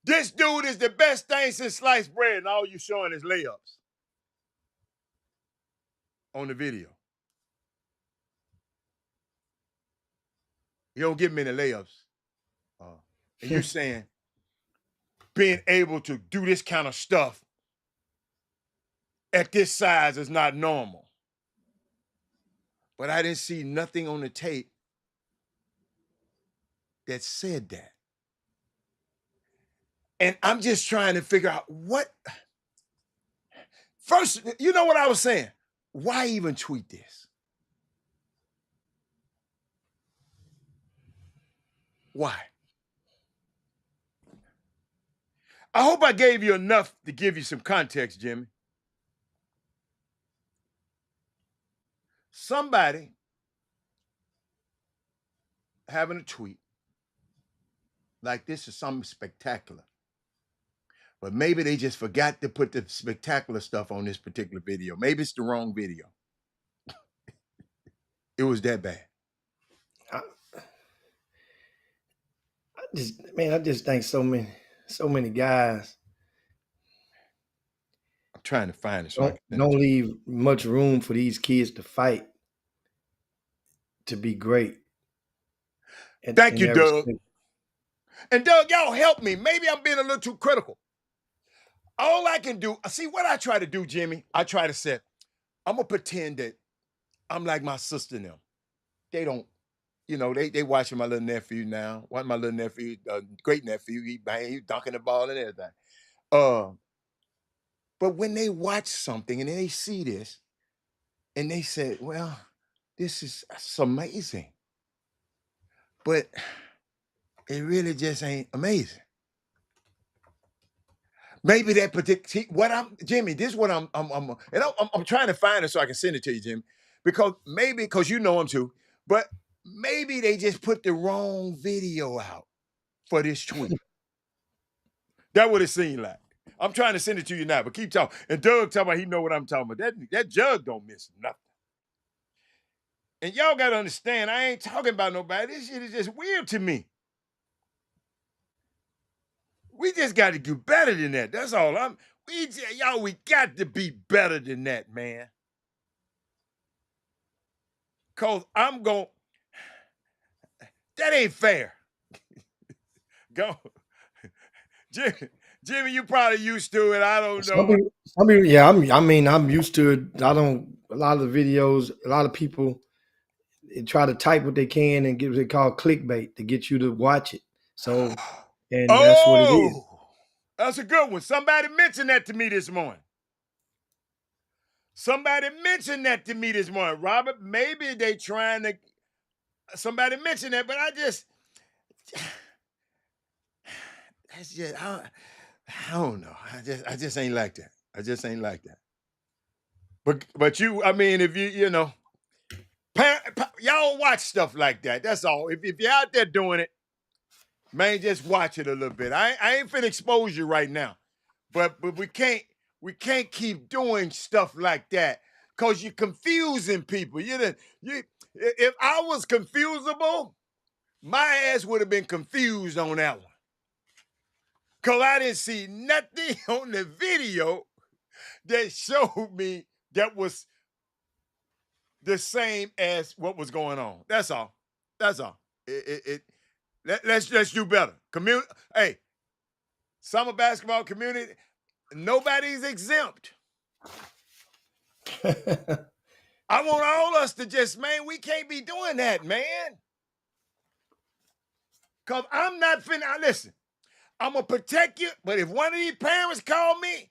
this dude is the best thing since sliced bread, and all you showing is layups on the video. You don't get many layups. And you saying being able to do this kind of stuff at this size is not normal. But I didn't see nothing on the tape that said that. And I'm just trying to figure out what. First, you know what I was saying? Why even tweet this? Why? I hope I gave you enough to give you some context, Jimmy. Somebody having a tweet like this is something spectacular. But maybe they just forgot to put the spectacular stuff on this particular video. Maybe it's the wrong video. It was that bad.
I just think so many guys
I'm trying to find it so I can
don't leave much room for these kids to fight to be great.
Thank you, Doug. And Doug, y'all help me. Maybe I'm being a little too critical. All I can do, see what I try to do, Jimmy, I try to say, I'm going to pretend that I'm like my sister and them. They don't, you know, they watching my little nephew now. Watching my little nephew, great nephew, he dunking the ball and everything. But when they watch something and they see this, and they say, well, it's amazing. But it really just ain't amazing. Maybe that particular, Jimmy, this is what I'm trying to find it so I can send it to you, Jimmy. Because you know him too, but maybe they just put the wrong video out for this tweet. That would it seemed like. I'm trying to send it to you now, but keep talking. And Doug talking about he know what I'm talking about. That jug don't miss nothing. And y'all got to understand, I ain't talking about nobody. This shit is just weird to me. We just got to do better than that. That's all. We got to be better than that, man. Cause that ain't fair. Go. Jimmy, you probably used to it. I don't know.
Yeah, I'm used to it. A lot of the videos, a lot of people try to type what they can and get what they call clickbait to get you to watch it. So, and that's what it is.
That's a good one. Somebody mentioned that to me this morning. Robert, maybe they trying to, somebody mentioned that, but I don't know. I just ain't like that. But you, I mean, if you know, y'all watch stuff like that. That's all. If you're out there doing it, man, just watch it a little bit. I ain't finna expose you right now, but we can't keep doing stuff like that because you're confusing people. If I was confusable, my ass would have been confused on that one. Because I didn't see nothing on the video that showed me that was the same as what was going on. That's all. Let's do better. Hey, summer basketball community, nobody's exempt. I want all us to just, man, we can't be doing that, man. Because I'm not finna, listen, I'm going to protect you, but if one of these parents call me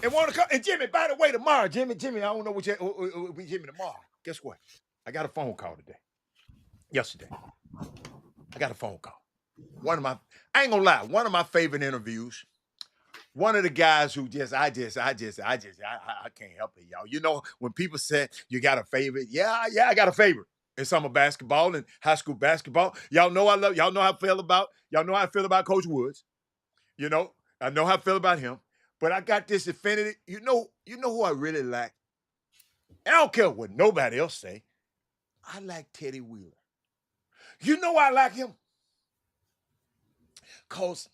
and want to come, and Jimmy, by the way, tomorrow, Jimmy, I don't know what Jimmy, tomorrow. Guess what? I got a phone call yesterday. I got a phone call. I ain't gonna lie, one of my favorite interviews. One of the guys who I can't help it, y'all. You know, when people say you got a favorite, yeah, I got a favorite in summer basketball and high school basketball. Y'all know y'all know how I feel about Coach Woods. You know, I know how I feel about him. But I got this affinity. You know who I really like? I don't care what nobody else say. I like Teddy Wheeler. You know why I like him? Because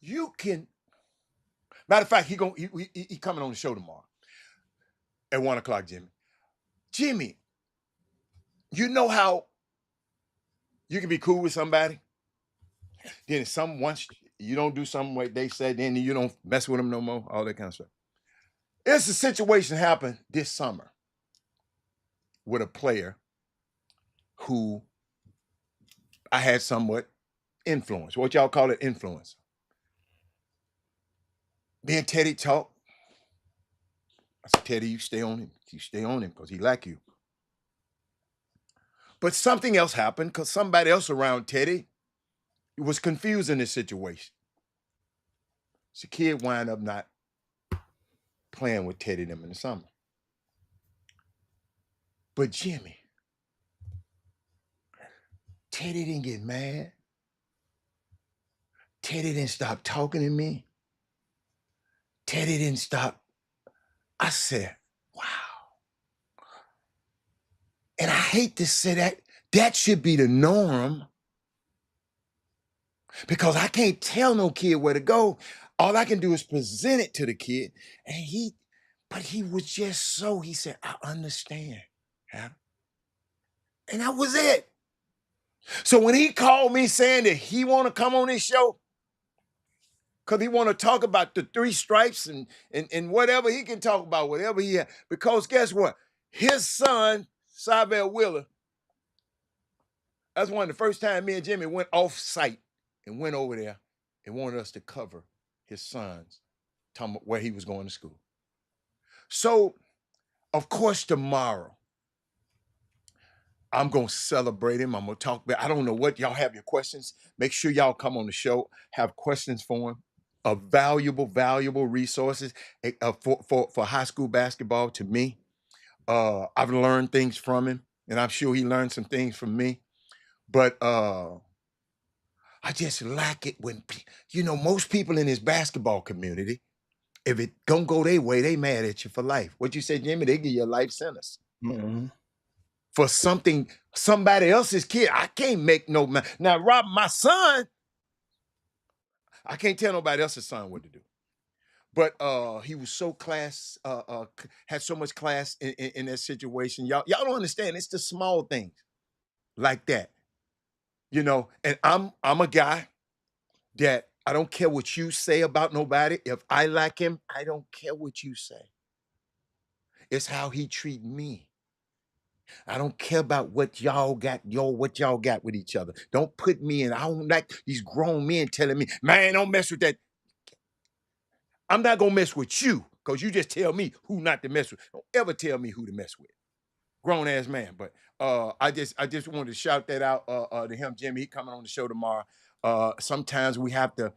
you can, matter of fact, he coming on the show tomorrow at 1 o'clock, Jimmy. Jimmy, you know how you can be cool with somebody? Then you don't do something like they said, then you don't mess with them no more, all that kind of stuff. It's a situation happened this summer with a player who I had somewhat influence. What y'all call it? Influence. Me and Teddy talk. I said, Teddy, you stay on him. You stay on him because he like you. But something else happened because somebody else around Teddy was confused in this situation. So the kid wind up not playing with Teddy them in the summer. But Jimmy, Teddy didn't get mad. Teddy didn't stop talking to me. Teddy didn't stop. I said, wow. And I hate to say that. That should be the norm. Because I can't tell no kid where to go. All I can do is present it to the kid. And but he was just so, he said, I understand. And that was it. So when he called me saying that he want to come on this show, because he want to talk about the 3 stripes and whatever, he can talk about whatever he had. Because guess what? His son, Syvell Wheeler, that's one of the first time me and Jimmy went off site and went over there and wanted us to cover his son's, talking about where he was going to school. So, of course, tomorrow, I'm going to celebrate him. I'm going to talk about, I don't know what, y'all have your questions. Make sure y'all come on the show, have questions for him. Valuable resources for high school basketball to me. I've learned things from him, and I'm sure he learned some things from me. But I just like it when, most people in this basketball community, if it don't go their way, they mad at you for life. What you say, Jimmy? They give you a life sentence.
Mm-hmm.
For somebody else's kid. I can't make no man. Now, Rob, my son, I can't tell nobody else's son what to do. But he was so had so much class in that situation. Y'all don't understand. It's the small things like that. And I'm a guy that I don't care what you say about nobody. If I like him, I don't care what you say. It's how he treat me. I don't care about what y'all got with each other. Don't put me in. I don't like these grown men telling me, man, don't mess with that. I'm not gonna mess with you because you just tell me who not to mess with. Don't ever tell me who to mess with. Grown ass man. But I just wanted to shout that out to him, Jimmy. He coming on the show tomorrow. Sometimes we have to.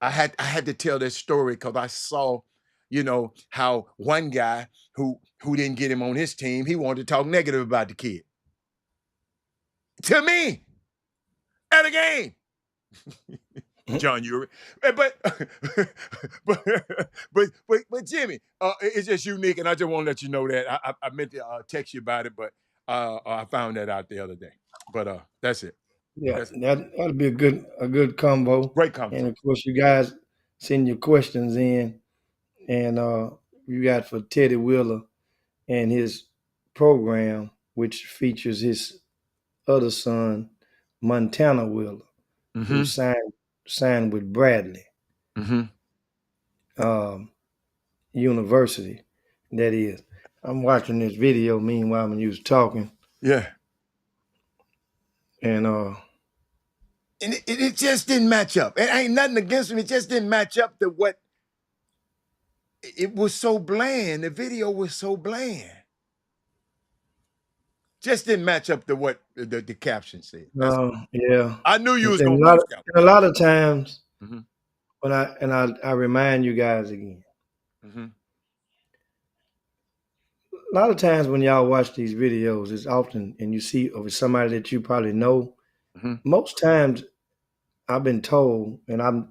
I had to tell this story because I saw, how one guy who didn't get him on his team, he wanted to talk negative about the kid. To me, at a game. John Uri. But Jimmy, it's just unique, and I just want to let you know that. I meant to text you about it, but I found that out the other day. But that's it.
Yeah, that'll be a good combo.
Great combo.
And of course, you guys send your questions in, and you got for Teddy Wheeler and his program, which features his other son, Montana Wheeler, who signed with Bradley University. That is. I'm watching this video meanwhile when you was talking.
Yeah.
And
it just didn't match up. It ain't nothing against him. It just didn't match up to what. It was so bland. The video was so bland. Just didn't match up to what the caption said.
Yeah.
I knew you was going
to lose. A lot of times, when I remind you guys again. A lot of times when y'all watch these videos, it's often, and you see of somebody that you probably know. Most times, I've been told, and I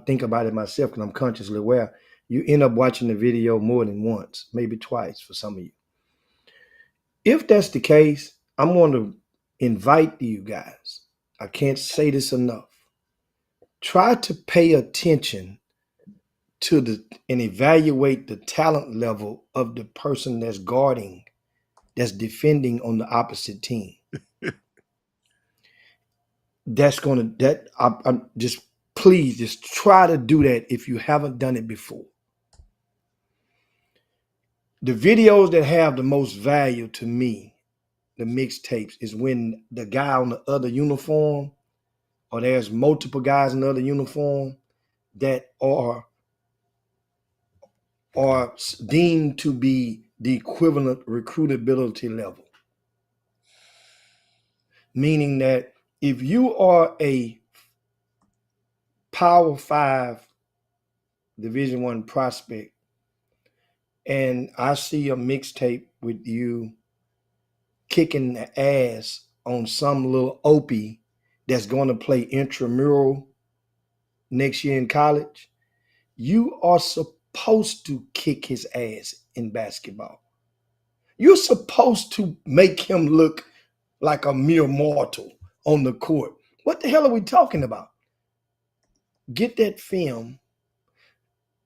think about it myself because I'm consciously aware, you end up watching the video more than once, maybe twice for some of you. If that's the case, I'm going to invite you guys. I can't say this enough. Try to pay attention to and evaluate the talent level of the person that's guarding, that's defending on the opposite team. I'm just please just try to do that if you haven't done it before. The videos that have the most value to me, the mixtapes, is when the guy on the other uniform, or there's multiple guys in the other uniform that are deemed to be the equivalent recruitability level. Meaning that if you are a Power 5 Division I prospect and I see a mixtape with you kicking the ass on some little opie that's going to play intramural next year in college, you are supposed to kick his ass in basketball. You're supposed to make him look like a mere mortal on the court. What the hell are we talking about? Get that film,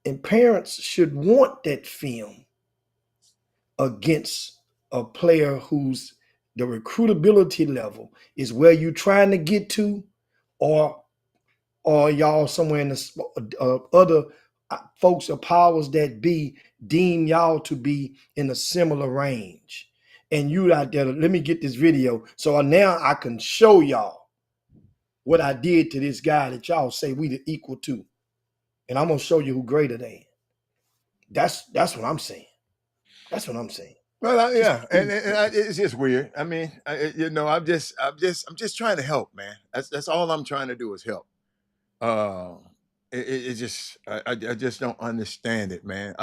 and parents should want that film against a player whose the recruitability level is where you're trying to get to, or y'all somewhere in the other folks or powers that be deem y'all to be in a similar range. And you out there, let me get this video so now I can show y'all what I did to this guy that y'all say we the equal to. And I'm gonna show you who greater than. That's what I'm saying. That's what I'm saying.
Well, yeah, and it's just weird. I mean, I'm just trying to help, man. That's all I'm trying to do is help. It just I just don't understand it, man.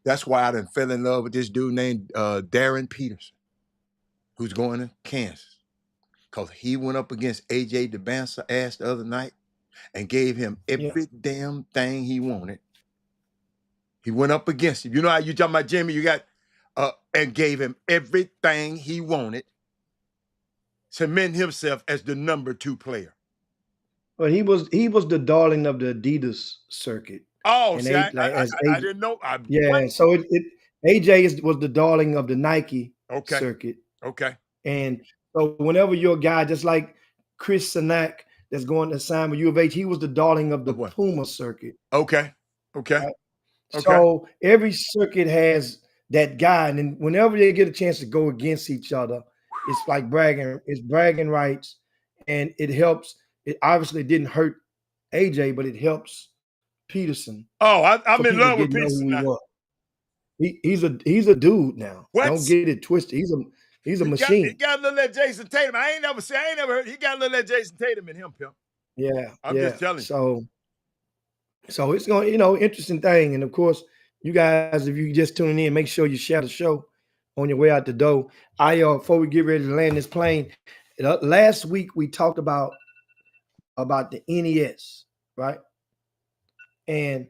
That's why I done fell in love with this dude named Darren Peterson, who's going to Kansas, because he went up against AJ DeBancer ass the other night and gave him every damn thing he wanted. He went up against him. You know how you talking about Jimmy? You got and gave him everything he wanted, cement himself as the number 2 player.
But he was the darling of the Adidas circuit.
Oh,
and
see, I didn't know.
So AJ was the darling of the Nike circuit.
Okay.
And so whenever you're a guy, just like Chris Sanak that's going to sign with U of H, he was the darling of the Puma circuit.
Okay.
Right? So every circuit has that guy, and then whenever they get a chance to go against each other, it's like bragging rights, and it helps. It obviously didn't hurt AJ, but it helps Peterson.
Oh, I'm in love with Peterson now.
He's a dude now.
What?
Don't get it twisted. He's a machine.
He got a little that Jason Tatum. I ain't never heard. He got a little that Jason Tatum in him, pimp.
Yeah,
I'm just telling you.
So it's going, interesting thing. And of course, you guys, if you just tuning in, make sure you share the show on your way out the door. Before we get ready to land this plane, last week we talked about the NES, right? And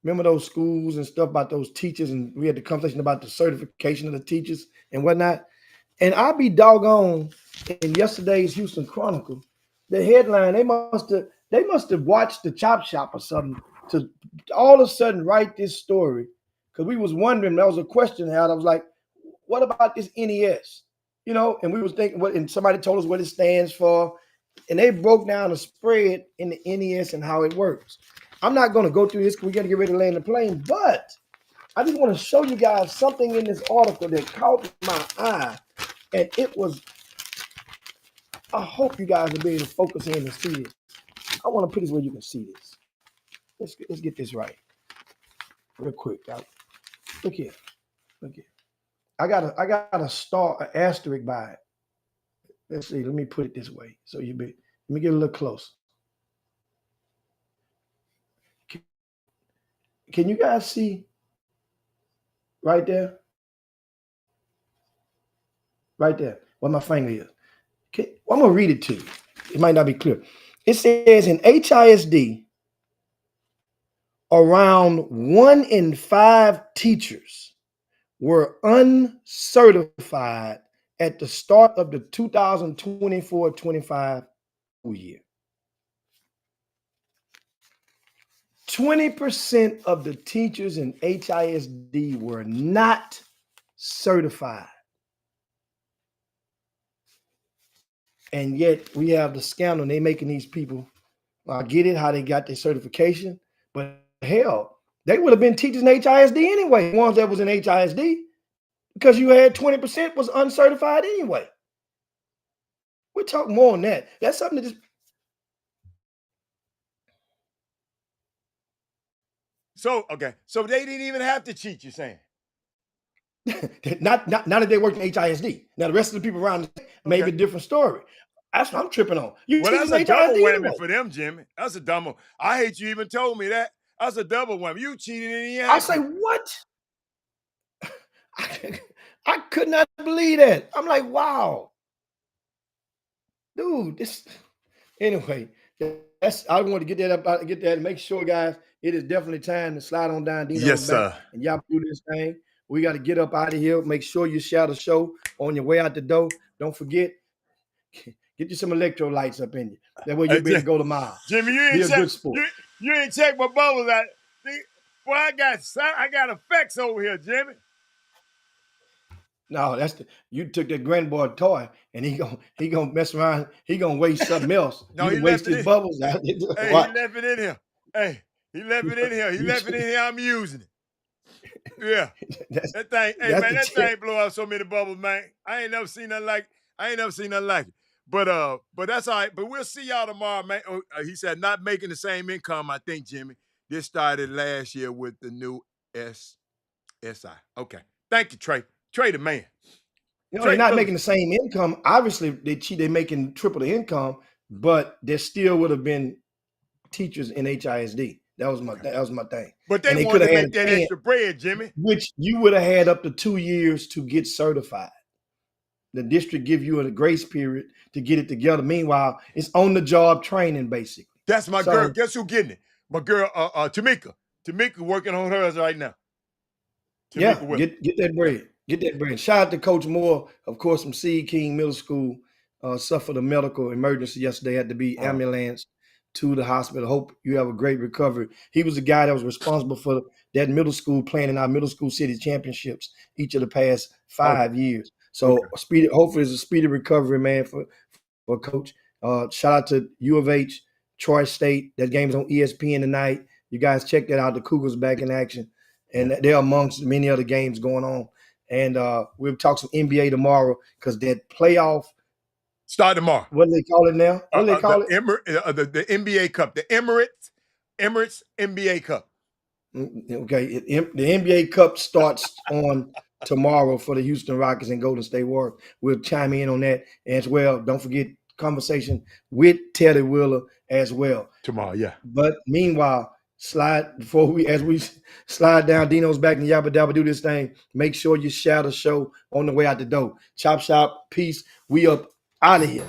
remember those schools and stuff about those teachers, and we had the conversation about the certification of the teachers and whatnot. And I'll be doggone, in yesterday's Houston Chronicle, the headline, they must have watched the Chop Shop or something to all of a sudden write this story. Because we was wondering, that was a question out. I was like, what about this NES? And we was thinking and somebody told us what it stands for. And they broke down the spread in the NES and how it works. I'm not going to go through this because we got to get ready to land the plane, but I just want to show you guys something in this article that caught my eye. And it was, I hope you guys will be able to focus in and see this. I want to put this where you can see this. Let's get this right real quick. Look here. I got a star, an asterisk by it. Let's see. Let me put it this way. So let me get a little close. Can you guys see right there? Right there, where my finger is. Okay, I'm going to read it to you. It might not be clear. It says in HISD, around 1 in 5 teachers were uncertified at the start of the 2024-25 school year. 20% of the teachers in HISD were not certified. And yet we have the scandal. They're making these people I get it how they got their certification, but hell, they would have been teachers in HISD anyway, ones that was in HISD, because you had 20% was uncertified anyway. We're talking more on that. That's something that just.
So, okay. So they didn't even have to cheat, you're saying?
not that they worked in HISD. Now the rest of the people around maybe a different story. That's what I'm tripping on. You
Well, that's a
HISD
double whammy
anyway.
for them, Jimmy. That's a double. I hate you even told me that. That's a double whammy. You cheated and he
I say, what? I could not believe that. I'm like, wow. Dude, this anyway. I want to get that up, get that, and make sure, guys, it is definitely time to slide on down Dino's
yes,
back.
sir.
And y'all do this thing. We got to get up out of here. Make sure you share the show on your way out the door. Don't forget, get you some electrolytes up in you. That way you'll be able to go tomorrow.
Jimmy, you
Be
ain't
a good sport.
You ain't check my bubbles out. Boy, I got effects over here, Jimmy.
No, you took that grandboy toy and he gonna mess around. He gonna waste something else.
No,
he waste his bubbles out.
Hey, he left it in here. Hey, he left it in here. He left it in here. I'm using it. Yeah, that thing. Hey man, that thing blow out so many bubbles, man. I ain't never seen nothing like. it. But that's all right. But we'll see y'all tomorrow, man. He said not making the same income. I think, Jimmy. This started last year with the new SI. Okay, thank you, Trey. Trey the man.
You know, they're not making the same income. Obviously, they're making triple the income, but there still would have been teachers in HISD. That was my thing.
But they wanted to make that extra bread, Jimmy.
Which you would have had up to 2 years to get certified. The district give you a grace period to get it together. Meanwhile, it's on the job training, basically.
That's my girl. Guess who getting it? My girl, Tamika. Tamika working on hers right now.
Tamika get that bread. Get that bread. Shout out to Coach Moore, of course, from Seed King Middle School. Suffered a medical emergency yesterday. Had to be ambulanced to the hospital. Hope you have a great recovery. He was the guy that was responsible for that middle school playing in our middle school city championships each of the past 5 years. So hopefully it's a speedy recovery, man, for Coach. Shout out to U of H, Troy State. That game is on ESPN tonight. You guys check that out. The Cougars back in action. And they're amongst many other games going on. And we'll talk some NBA tomorrow because that playoff
start tomorrow.
What do they call it now? What do they call it?
The NBA Cup, the Emirates NBA Cup.
Okay, the NBA Cup starts on tomorrow for the Houston Rockets and Golden State Warriors. We'll chime in on that as well. Don't forget conversation with Teddy Wheeler as well
tomorrow. Yeah.
But meanwhile, as we slide down Dino's back and Yabba Dabba do this thing, make sure you share the show on the way out the door. Chop Shop, peace. We up out of here.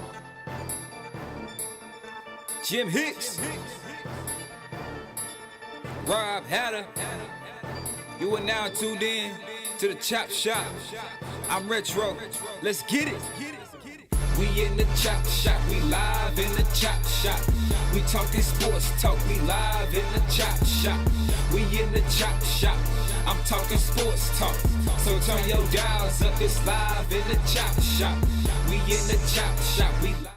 Jim Hicks, Rob Hatter, you are now tuned in to the Chop Shop. I'm Retro. Let's get it. We in the Chop Shop, we live in the Chop Shop. We talking sports talk, we live in the Chop Shop. We in the Chop Shop, I'm talking sports talk. So turn your dials up, it's live in the Chop Shop. We in the Chop Shop, we live.